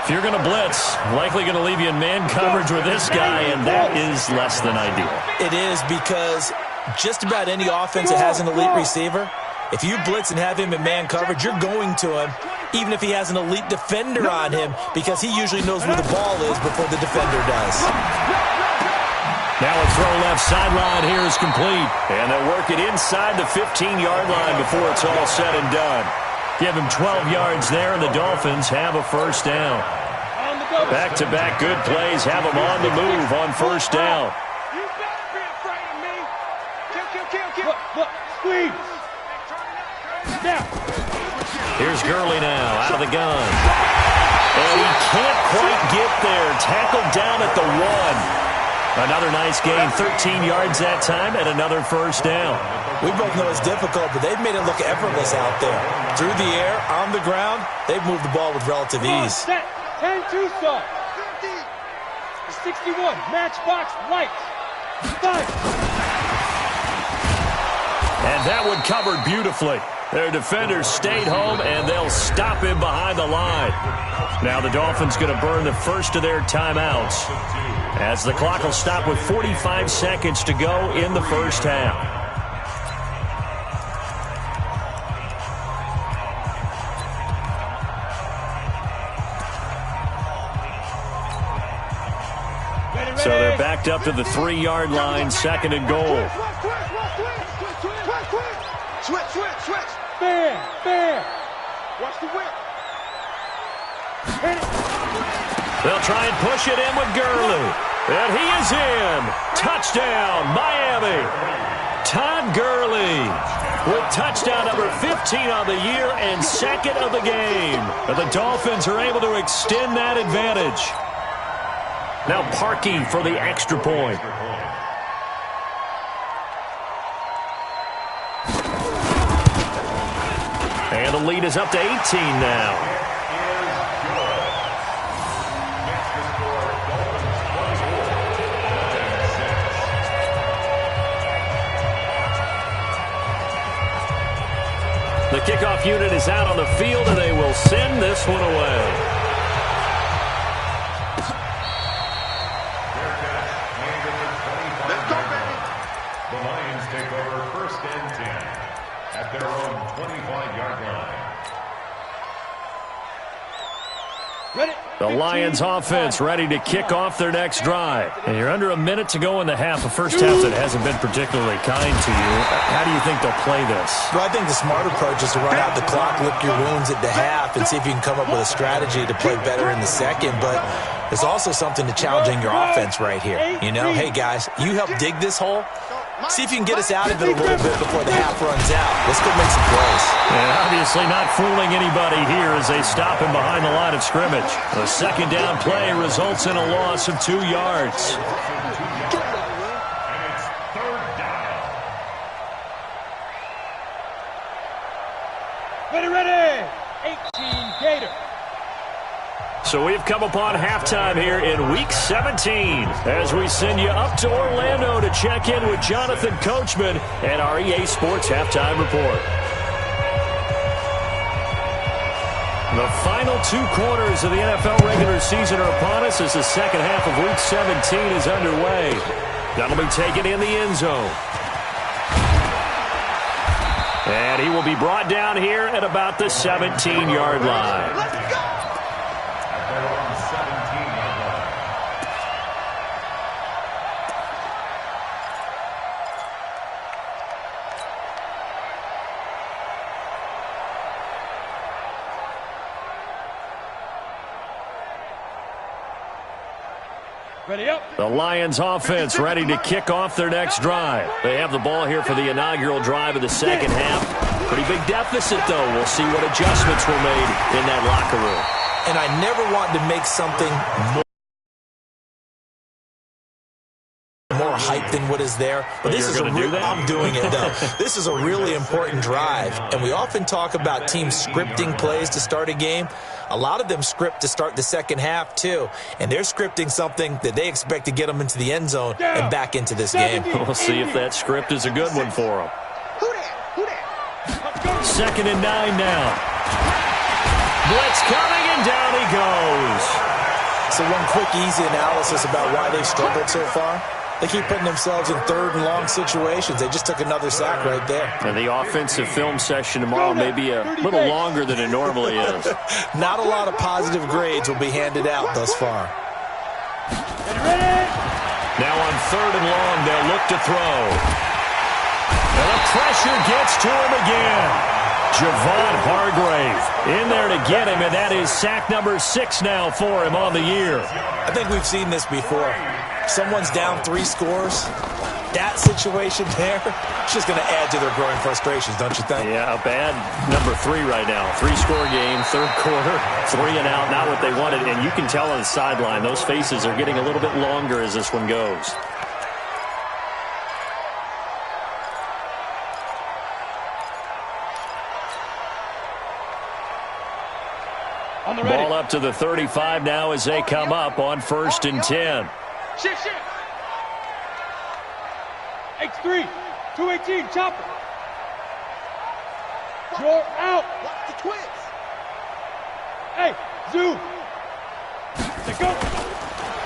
If you're going to blitz, likely going to leave you in man coverage with this guy, and that is less than ideal. It is, because just about any offense that has an elite receiver, if you blitz and have him in man coverage, you're going to him, even if he has an elite defender on him, because he usually knows where the ball is before the defender does. Now a throw left sideline here is complete, and they'll work it inside the 15-yard line before it's all said and done. Give him 12 yards there, and the Dolphins have a first down. Back-to-back good plays have them on the move on first down. You better be afraid of me. Kill. Look, squeeze. Now. Here's Gurley now, out of the gun. And he can't quite get there. Tackled down at the 1. Another nice gain, 13 yards that time, and another first down. We both know it's difficult, but they've made it look effortless out there. Through the air, on the ground, they've moved the ball with relative ease. Set. 10-2 start. 61. Matchbox lights. 5. And that one covered beautifully. Their defenders stayed home, and they'll stop him behind the line. Now the Dolphins going to burn the first of their timeouts, as the clock will stop with 45 seconds to go in the first half. So they're backed up to the 3-yard line, second and goal. Switch. Fair. Watch the whip. They'll try and push it in with Gurley. And he is in. Touchdown, Miami. Todd Gurley with touchdown number 15 on the year and second of the game. And the Dolphins are able to extend that advantage. Now Parkey for the extra point. And the lead is up to 18 now. The kickoff unit is out on the field, and they will send this one away. Their own 25-yard line. Ready. The Lions offense ready to kick off their next drive. And you're under a minute to go in the half. A first half that hasn't been particularly kind to you. How do you think they'll play this? Well, I think the smart approach is to run out the clock, lick your wounds at the half, and see if you can come up with a strategy to play better in the second. But there's also something to challenging your offense right here. You know, hey, guys, you help dig this hole. See if you can get us out of it a little bit before the half runs out. Let's go make some plays. And obviously not fooling anybody here as they stop him behind the line of scrimmage. The second down play results in a loss of 2 yards. And it's third down. Ready. 18 Gator. So we've come upon halftime here in Week 17 as we send you up to Orlando to check in with Jonathan Coachman and our EA Sports Halftime Report. The final 2 quarters of the NFL regular season are upon us as the second half of Week 17 is underway. That'll be taken in the end zone. And he will be brought down here at about the 17-yard line. Let's go! Their own 17-yard line. Ready up. The Lions offense ready to kick off their next drive. They have the ball here for the inaugural drive of the second half. Pretty big deficit, though. We'll see what adjustments were made in that locker room. And I never want to make something more hype than what is there. But this is I'm doing it, though. This is a really important drive. And we often talk about teams scripting plays to start a game. A lot of them script to start the second half, too. And they're scripting something that they expect to get them into the end zone and back into this game. We'll see if that script is a good one for them. Who that? 2nd and 9 now. Blitz coming, and down he goes. So one quick, easy analysis about why they've struggled so far. They keep putting themselves in 3rd and long situations. They just took another sack right there. And the offensive film session tomorrow may be a little longer than it normally is. Not a lot of positive grades will be handed out thus far. Now on 3rd and long, they'll look to throw. And the pressure gets to him again. Javon Hargrave in there to get him, and that is sack number 6 now for him on the year. I think we've seen this before. Someone's down 3 scores. That situation there, it's just going to add to their growing frustrations, don't you think? Yeah, a bad number 3 right now. 3-score game, 3rd quarter, 3 and out, not what they wanted. And you can tell on the sideline, those faces are getting a little bit longer as this one goes. Ball up to the 35 now as they come up on 1st and 10. Shit. X3, 218, chopper. You're out. Watch the twins. Hey, zoom. Let's go.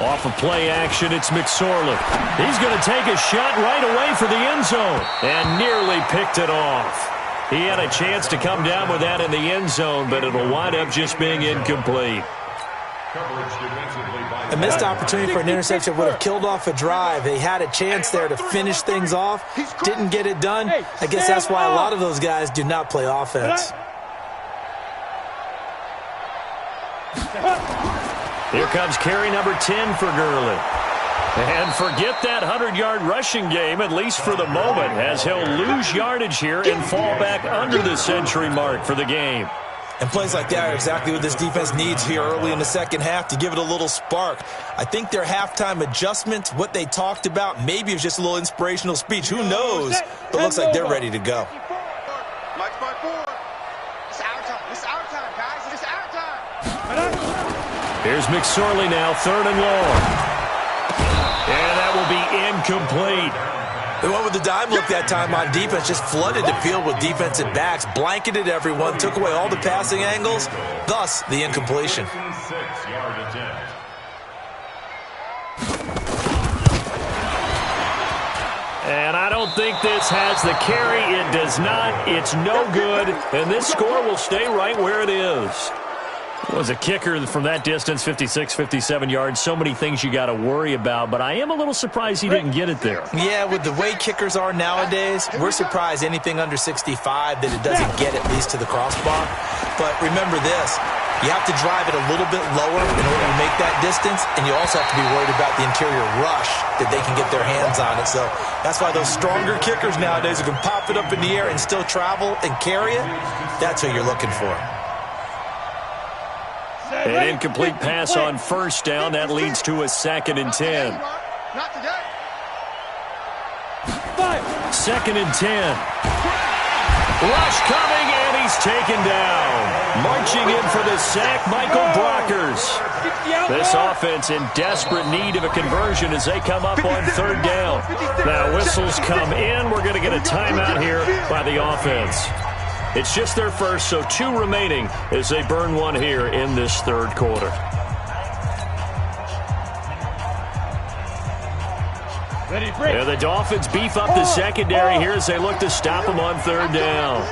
Off of play action, it's McSorley. He's going to take a shot right away for the end zone and nearly picked it off. He had a chance to come down with that in the end zone, but it'll wind up just being incomplete. A missed opportunity for an interception would have killed off a drive. They had a chance there to finish things off. Didn't get it done. I guess that's why a lot of those guys do not play offense. Here comes carry number 10 for Gurley. And forget that 100-yard rushing game, at least for the moment, as he'll lose yardage here and fall back under the century mark for the game. And plays like that are exactly what this defense needs here early in the second half to give it a little spark. I think their halftime adjustment, what they talked about, maybe it was just a little inspirational speech. Who knows? But it looks like they're ready to go. Mike by 4. It's our time. It's our time, guys. It's our time. Here's McSorley now, 3rd and long. And that will be incomplete. They went with the dime look that time on defense, just flooded the field with defensive backs, blanketed everyone, took away all the passing angles, thus the incompletion. And I don't think this has the carry. It does not. It's no good. And this score will stay right where it is. Was a kicker from that distance, 56, 57 yards. So many things you got to worry about, but I am a little surprised he didn't get it there. Yeah, with the way kickers are nowadays, we're surprised anything under 65 that it doesn't get at least to the crossbar. But remember this, you have to drive it a little bit lower in order to make that distance, and you also have to be worried about the interior rush that they can get their hands on it. So that's why those stronger kickers nowadays who can pop it up in the air and still travel and carry it, that's who you're looking for. An incomplete pass on 1st down. That leads to a 2nd and 10. Not today. 2nd and 10. Rush coming, and he's taken down. Marching in for the sack, Michael Brockers. This offense in desperate need of a conversion as they come up on 3rd down. Now whistles come in. We're going to get a timeout here by the offense. It's just their first, so 2 remaining as they burn one here in this 3rd quarter. And the Dolphins beef up the secondary here as they look to stop them on 3rd down.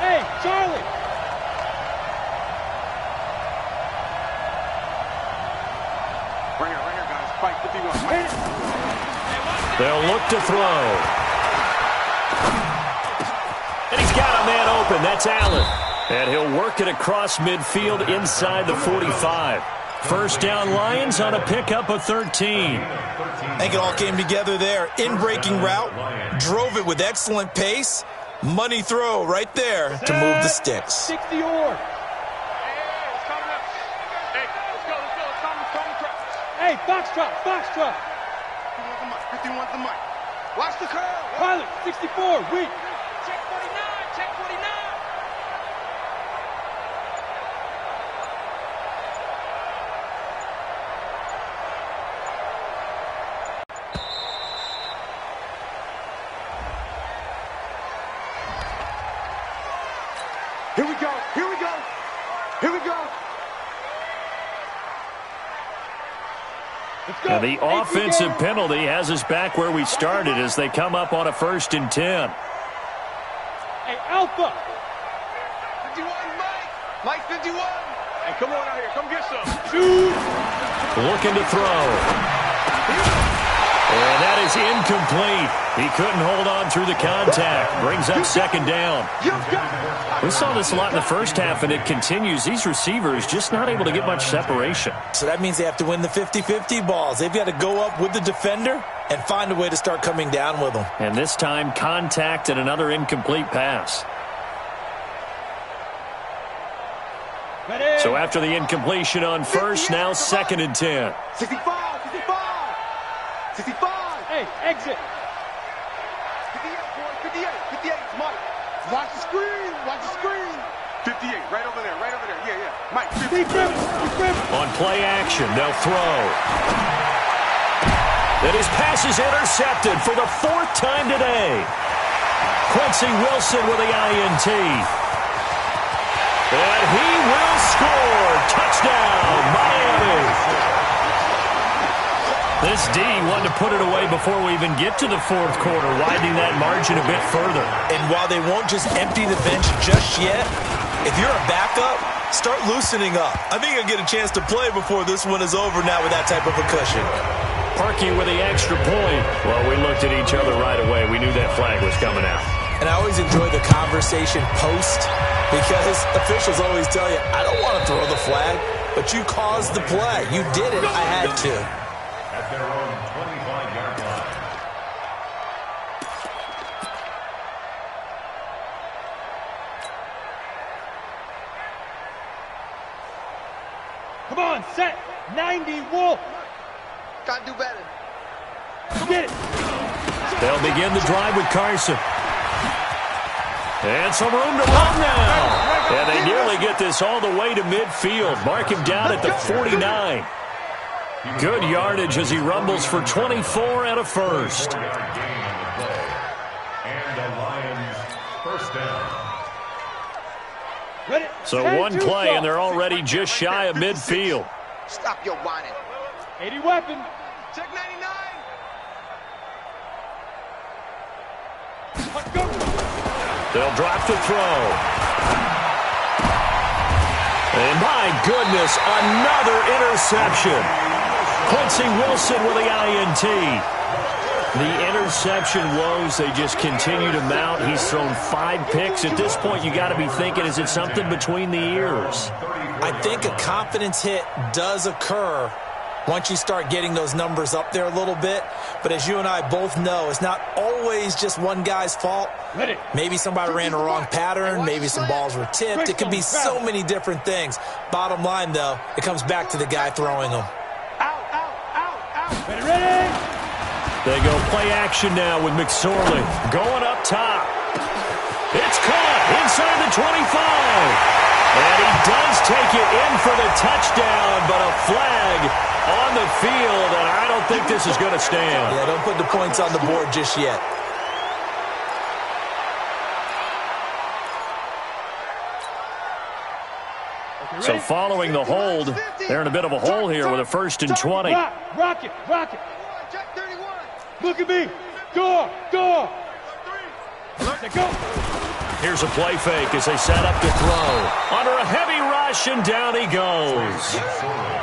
Hey, Charlie. Right here, guys. Fight. What do you want? They'll look to throw. And he's got a man open. That's Allen. And he'll work it across midfield inside the 45. 1st down Lions on a pickup of 13. I think it all came together there. In-breaking route, drove it with excellent pace. Money throw right there to move the sticks. 60 or. Hey, Foxtrot. 51 the mic. Watch the curl. Pilot, 64, weak. Check 49. Here we go. And the offensive penalty has us back where we started as they come up on a 1st and 10. Hey, Alpha. 51, Mike. Mike 51. Hey, come on out here. Come get some. Shoot. Looking to throw. And that is incomplete. He couldn't hold on through the contact. Brings up 2nd down. We saw this a lot in the first half, and it continues. These receivers just not able to get much separation. So that means they have to win the 50-50 balls. They've got to go up with the defender and find a way to start coming down with them. And this time, contact and another incomplete pass. So after the incompletion on 1st, now 2nd and 10. 65. 65. Hey, exit. 58, boy. 58. 58. It's Mike. Watch the screen. Watch the screen. 58. Right over there. Right over there. Yeah, yeah. Mike. 50. On play action, they'll throw. And his pass is intercepted for the 4th time today. Quincy Wilson with the INT. And he will score. Touchdown, Miami. This D wanted to put it away before we even get to the 4th quarter, widening that margin a bit further. And while they won't just empty the bench just yet, if you're a backup, start loosening up. I think you'll get a chance to play before this one is over now with that type of a cushion. Parkey with the extra point. Well, we looked at each other right away. We knew that flag was coming out. And I always enjoy the conversation post because officials always tell you, I don't want to throw the flag, but you caused the play. You did it. I had to. At their own 25-yard line. Come on, set. 90, Wolf. Gotta do better. Get it. They'll begin the drive with Carson. And some room to run now. And they nearly get this all the way to midfield. Mark him down at the 49. Good yardage as he rumbles for 24 and a 1st. And the Lions 1st down. So one play, and they're already just shy of midfield. Stop your whining. 80 weapon. Check 99. Let's go. They'll drop to throw. And my goodness, another interception. Quincy Wilson with the INT. The interception woes, they just continue to mount. He's thrown 5 picks. At this point, you got to be thinking, is it something between the ears? I think a confidence hit does occur once you start getting those numbers up there a little bit. But as you and I both know, it's not always just one guy's fault. Maybe somebody ran the wrong pattern. Maybe some balls were tipped. It could be so many different things. Bottom line, though, it comes back to the guy throwing them. Ready. They go play action now with McSorley. Going up top. It's caught inside the 25. And he does take it in for the touchdown, but a flag on the field, and I don't think this is going to stand. Yeah, don't put the points on the board just yet. So following the hold, they're in a bit of a hole here with a 1st and 20. Rock it. Check 31. Look at me. Go. Let's go. Here's a play fake as they set up to throw. Under a heavy rush, and down he goes.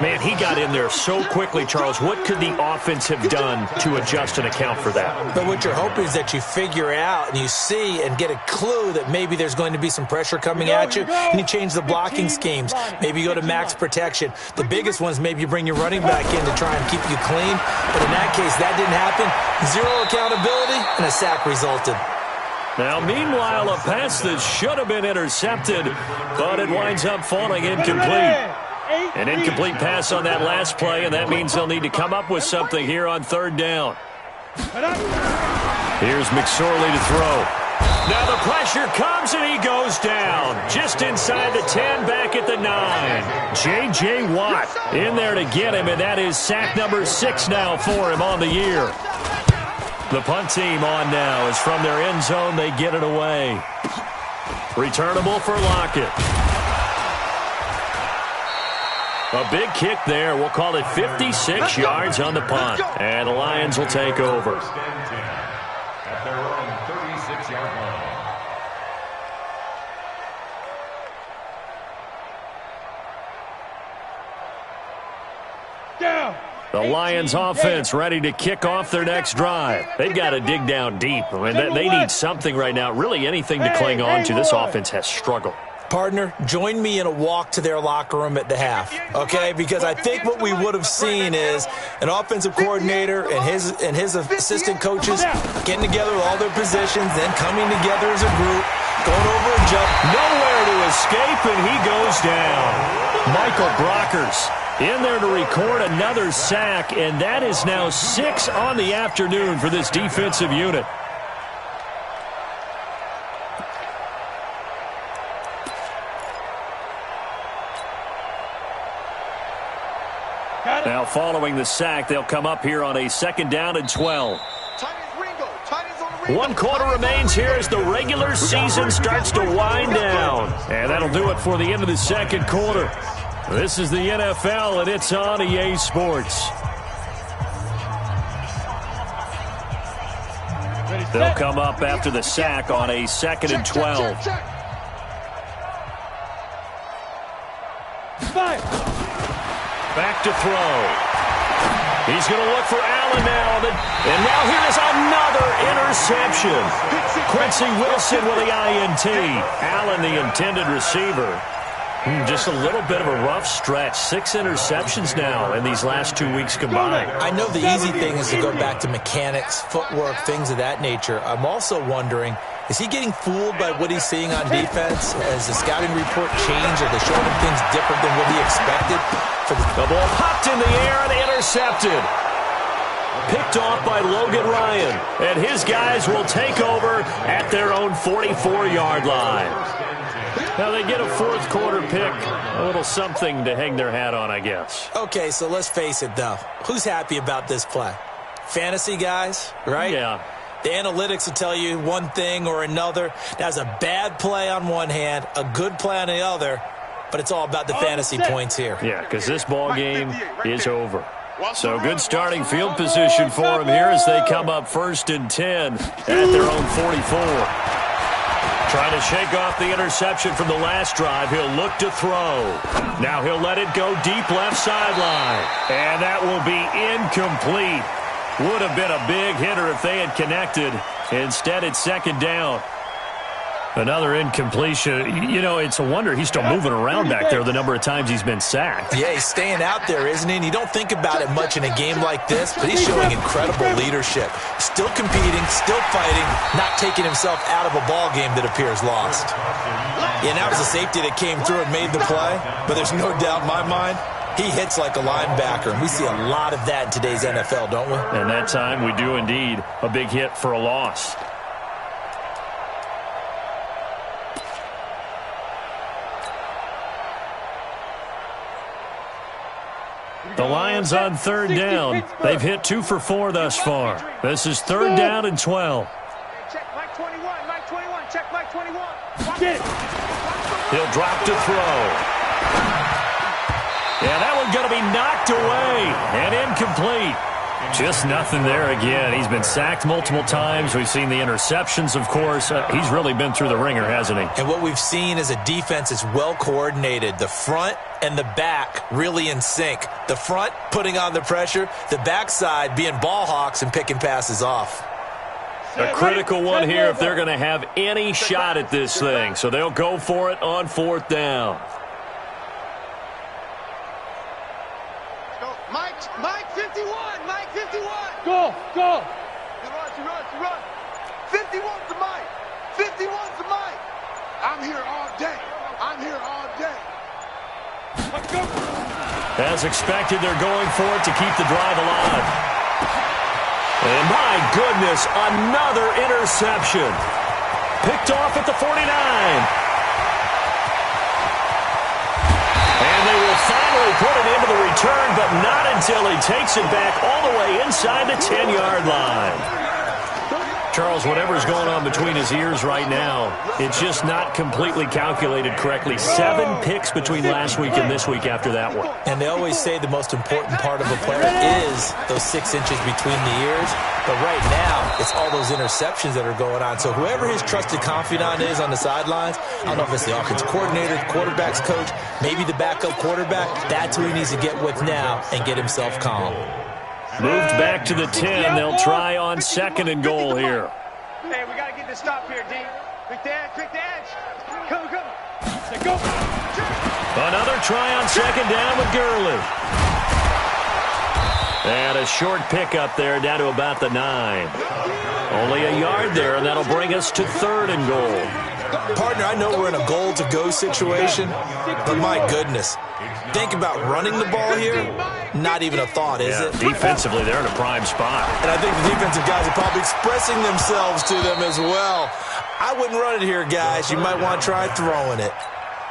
Man, he got in there so quickly, Charles. What could the offense have done to adjust and account for that? But what you're hoping is that you figure out and you see and get a clue that maybe there's going to be some pressure coming at you, and you change the blocking schemes. Maybe you go to max protection. The biggest ones, maybe you bring your running back in to try and keep you clean. But in that case, that didn't happen. 0 accountability, and a sack resulted. Now, meanwhile, a pass that should have been intercepted, but it winds up falling incomplete. An incomplete pass on that last play, and that means they'll need to come up with something here on 3rd down. Here's McSorley to throw. Now the pressure comes, and he goes down. Just inside the 10, back at the 9. J.J. Watt in there to get him, and that is sack number 6 now for him on the year. The punt team on now as from their end zone they get it away. Returnable for Lockett. A big kick there. We'll call it 56 yards on the punt. And the Lions will take over. First and 10 at their own 36-yard line. The Lions offense ready to kick off their next drive. They've got to dig down deep. I mean, they need something right now, really anything to cling on to. This offense has struggled. Partner, join me in a walk to their locker room at the half, okay? Because I think what we would have seen is an offensive coordinator and his assistant coaches getting together with all their positions, then coming together as a group, going over a jump. Nowhere to escape, and he goes down. Michael Brockers in there to record another sack, and that is now 6 on the afternoon for this defensive unit. Now following the sack, they'll come up here on a 2nd down and 12. 1 quarter remains here as the regular season starts to wind down. And that'll do it for the end of the 2nd quarter. This is the NFL, and it's on EA Sports. They'll come up after the sack on a 2nd and 12. Back to throw. He's going to look for Allen now. And now here is another interception. Quincy Wilson with the INT. Allen, the intended receiver. Just a little bit of a rough stretch. 6 interceptions now in these last 2 weeks combined. I know the easy thing is to go back to mechanics, footwork, things of that nature. I'm also wondering, is he getting fooled by what he's seeing on defense? Has the scouting report changed? Are they showing him things different than what he expected? The ball popped in the air and intercepted. Picked off by Logan Ryan. And his guys will take over at their own 44-yard line. Now they get a 4th quarter pick. A little something to hang their hat on, I guess. Okay, so let's face it, though. Who's happy about this play? Fantasy guys, right? Yeah. The analytics will tell you one thing or another. That's a bad play on one hand, a good play on the other, but it's all about the fantasy points here. Yeah, because this ball game is over. So good starting field position for them here as they come up 1st and 10 at their own 44. Trying to shake off the interception from the last drive. He'll look to throw. Now he'll let it go deep left sideline. And that will be incomplete. Would have been a big hitter if they had connected. Instead, it's 2nd down. Another incompletion. You know, it's a wonder he's still moving around back there the number of times he's been sacked. Yeah, he's staying out there, isn't he? And you don't think about it much in a game like this, but he's showing incredible leadership. Still competing, still fighting, not taking himself out of a ball game that appears lost. Yeah, and that was a safety that came through and made the play, but there's no doubt in my mind, he hits like a linebacker, and we see a lot of that in today's NFL, don't we? And that time we do indeed. A big hit for a loss. The Lions on 3rd down. They've hit 2 for 4 thus far. This is 3rd down and 12. Check Mike 21, Mike 21, check Mike 21. He'll drop to throw. Yeah, that one's going to be knocked away and incomplete. Just nothing there again. He's been sacked multiple times. We've seen the interceptions, of course. He's really been through the ringer, hasn't he? And what we've seen is a defense is well coordinated. The front and the back really in sync. The front putting on the pressure, the backside being ball hawks and picking passes off. A critical one here if they're going to have any shot at this thing. So they'll go for it on 4th down. Mike 51, Mike 51. Go. You run. 51's the Mike. 51's the Mike. I'm here all day. As expected, they're going for it to keep the drive alive. And my goodness, another interception. Picked off at the 49. And they will finally put it into the return, but not until he takes it back all the way inside the 10-yard line. Charles, whatever's going on between his ears right now, it's just not completely calculated correctly. 7 picks between last week and this week after that one. And they always say the most important part of a player is those 6 inches between the ears. But right now, it's all those interceptions that are going on. So whoever his trusted confidant is on the sidelines, I don't know if it's the offense coordinator, the quarterback's coach, maybe the backup quarterback, that's who he needs to get with now and get himself calm. Moved back to the 10. They'll try on 2nd and goal here. Hey, we got to get this stop here, D. Quick the edge. Come. Say go. Another try on 2nd down with Gurley. And a short pickup there down to about the 9. Only a yard there, and that'll bring us to 3rd and goal. Partner, I know we're in a goal-to-go situation, but my goodness. Think about running the ball here. Not even a thought, is it? Defensively, they're in a prime spot. And I think the defensive guys are probably expressing themselves to them as well. I wouldn't run it here, guys. You might want to try throwing it.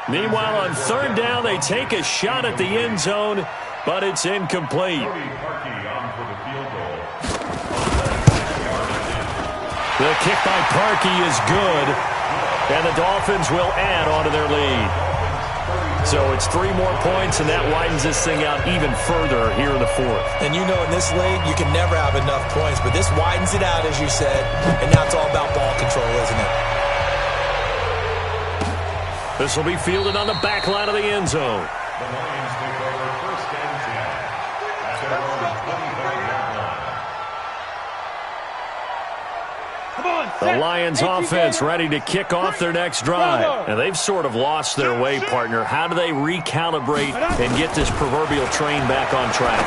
Meanwhile, on 3rd down, they take a shot at the end zone, but it's incomplete. The kick by Parkey is good, and the Dolphins will add on to their lead. So it's 3 more points, and that widens this thing out even further here in the 4th. And you know in this league, you can never have enough points, but this widens it out, as you said, and now it's all about ball control, isn't it? This will be fielded on the back line of the end zone. The Lions take over 1st and 10 at their own 25-yard line. The Lions offense ready to kick off their next drive. And they've sort of lost their way, partner. How do they recalibrate and get this proverbial train back on track?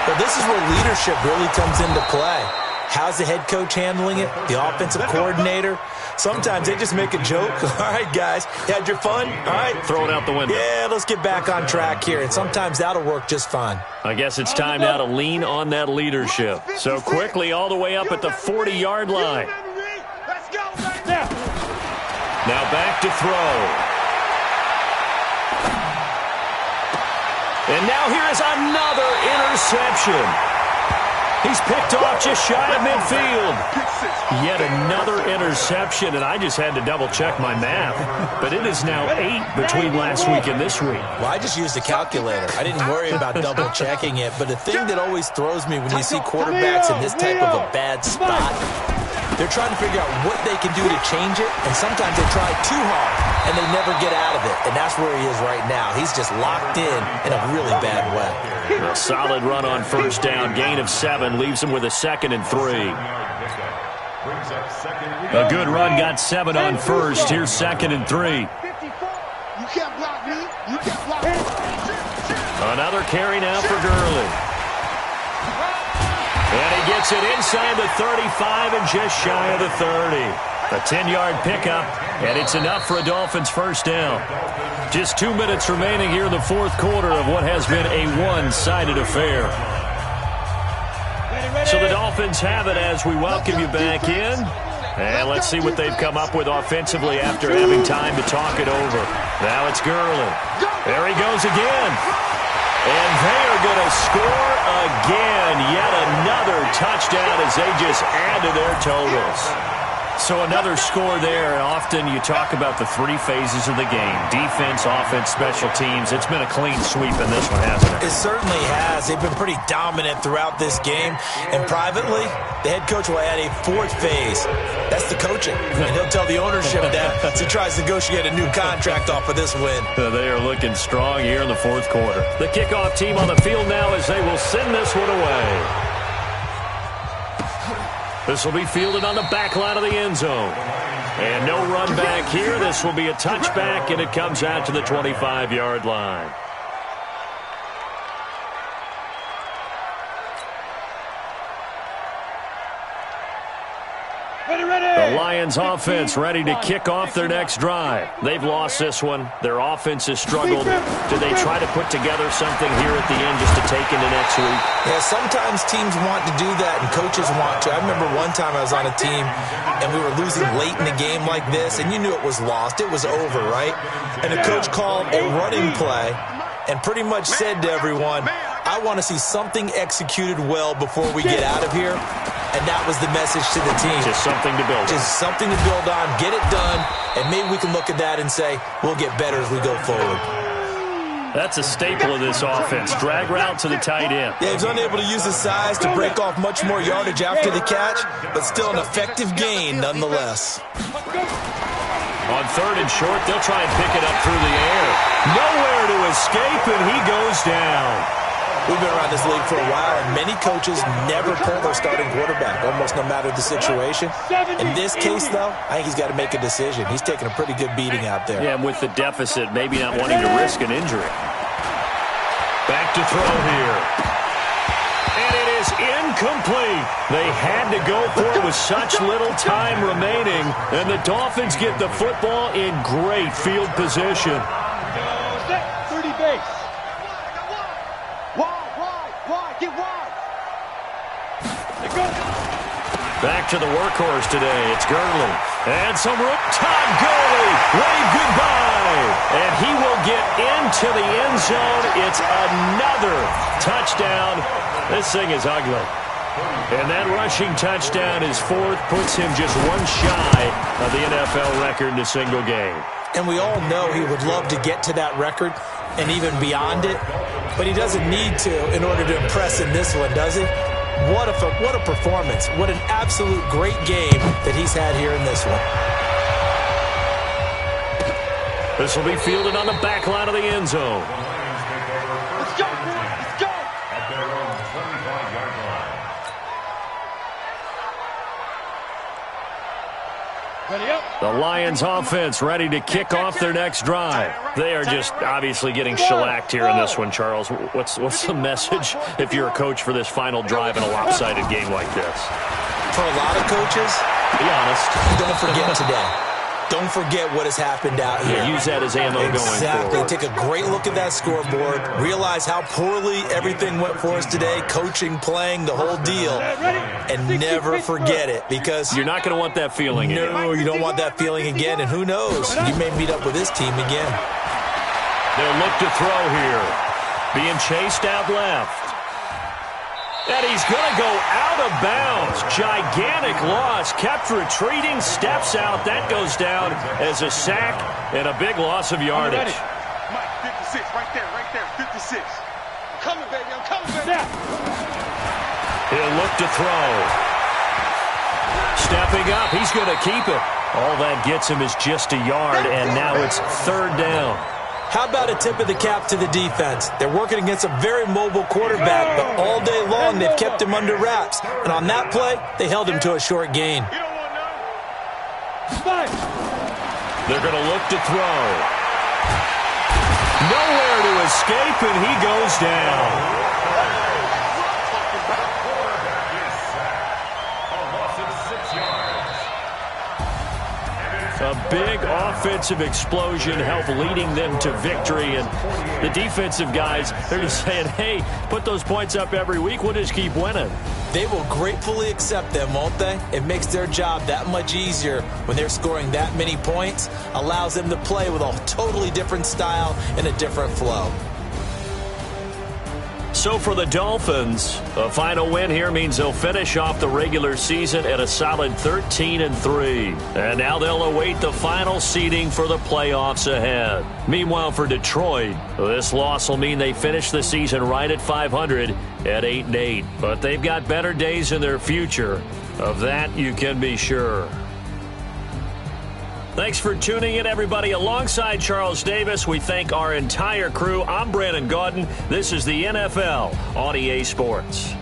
Well, this is where leadership really comes into play. How's the head coach handling it? The offensive coordinator? Sometimes they just make a joke. All right, guys, you had your fun? All right. Throw it out the window. Yeah, let's get back on track here. And sometimes that'll work just fine. I guess it's time now to lean on that leadership. So quickly all the way up at the 40-yard line. Now back to throw. And now here is another interception. He's picked off just shy of midfield. Yet another interception, and I just had to double-check my math. But it is now 8 between last week and this week. Well, I just used a calculator. I didn't worry about double-checking it. But the thing that always throws me when you see quarterbacks in this type of a bad spot, they're trying to figure out what they can do to change it, and sometimes they try too hard, and they never get out of it. And that's where he is right now. He's just locked in a really bad way. A solid run on 1st down. Gain of 7 leaves him with a 2nd and 3. A good run got 7 on 1st. Here's 2nd and 3. You can't block me. You can't block me. Another carry now for Gurley. And he gets it inside the 35 and just shy of the 30. A 10-yard pickup, and it's enough for a Dolphins 1st down. Just 2 minutes remaining here in the 4th quarter of what has been a one-sided affair. So the Dolphins have it as we welcome you back in. And let's see what they've come up with offensively after having time to talk it over. Now it's Gurley. There he goes again. And they are going to score again. Yet another touchdown as they just add to their totals. So another score there. Often you talk about the 3 phases of the game. Defense, offense, special teams. It's been a clean sweep in this one, hasn't it? It certainly has. They've been pretty dominant throughout this game. And privately, the head coach will add a 4th phase. That's the coaching. And he'll tell the ownership that as he tries to negotiate a new contract off of this win. They are looking strong here in the 4th quarter. The kickoff team on the field now as they will send this one away. This will be fielded on the back line of the end zone. And no run back here. This will be a touchback, and it comes out to the 25-yard line. The Lions offense ready to kick off their next drive. They've lost this one. Their offense has struggled. Do they try to put together something here at the end just to take into next week? Yeah, sometimes teams want to do that and coaches want to. I remember one time I was on a team and we were losing late in the game like this, and you knew it was lost. It was over, right? And the coach called a running play and pretty much said to everyone, I want to see something executed well before we get out of here. and that was the message to the team. Just something to build on. Just something to build on, get it done, and maybe we can look at that and say, we'll get better as we go forward. That's a staple of this offense. Drag route to the tight end. Yeah, he's unable to use his size to break off much more yardage after the catch, but still an effective gain nonetheless. On 3rd and short, they'll try and pick it up through the air. Nowhere to escape, and he goes down. We've been around this league for a while, and many coaches never pull their starting quarterback, almost no matter the situation. In this case, though, I think he's got to make a decision. He's taking a pretty good beating out there. Yeah, and with the deficit, maybe not wanting to risk an injury. Back to throw here. And it is incomplete. They had to go for it with such little time remaining, and the Dolphins get the football in great field position. 30 base. Wide, get wide. Back to the workhorse today. It's Gurley. And some room. Todd Gurley. Wave goodbye. And he will get into the end zone. It's another touchdown. This thing is ugly. And that rushing touchdown is 4th, puts him just one shy of the NFL record in a single game. And we all know he would love to get to that record and even beyond it, but he doesn't need to in order to impress in this one, does he? What a performance. What an absolute great game that he's had here in this one. This will be fielded on the back line of the end zone. Let's go, boys. Let's go. At their own 25-yard line. Ready up. The Lions offense ready to kick off their next drive. They are just obviously getting shellacked here in this one, Charles. What's the message if you're a coach for this final drive in a lopsided game like this? For a lot of coaches, be honest, don't forget today. Don't forget what has happened out here. Yeah, use that as ammo going forward. Take a great look at that scoreboard. Realize how poorly everything went for us today. Coaching, playing, the whole deal. And never forget it, because you're not going to want that feeling again. No, you don't want that feeling again. And who knows? You may meet up with this team again. They'll look to throw here. Being chased out left. And he's going to go out of bounds. Gigantic loss. Kept retreating. Steps out. That goes down as a sack and a big loss of yardage. Mike, 56. Right there. 56. I'm coming, baby. He'll look to throw. Stepping up. He's going to keep it. All that gets him is just a yard, and now it's 3rd down. How about a tip of the cap to the defense? They're working against a very mobile quarterback, but all day long they've kept him under wraps. And on that play, they held him to a short gain. They're going to look to throw. Nowhere to escape, and he goes down. A big offensive explosion helped leading them to victory, and the defensive guys, they're just saying, hey, put those points up every week, we'll just keep winning. They will gratefully accept them, won't they? It makes their job that much easier when they're scoring that many points, allows them to play with a totally different style and a different flow. So for the Dolphins, a final win here means they'll finish off the regular season at a solid 13-3. And now they'll await the final seeding for the playoffs ahead. Meanwhile, for Detroit, this loss will mean they finish the season right at 500 at 8-8. But they've got better days in their future. Of that, you can be sure. Thanks for tuning in, everybody. Alongside Charles Davis, we thank our entire crew. I'm Brandon Gaudin. This is the NFL on EA Sports.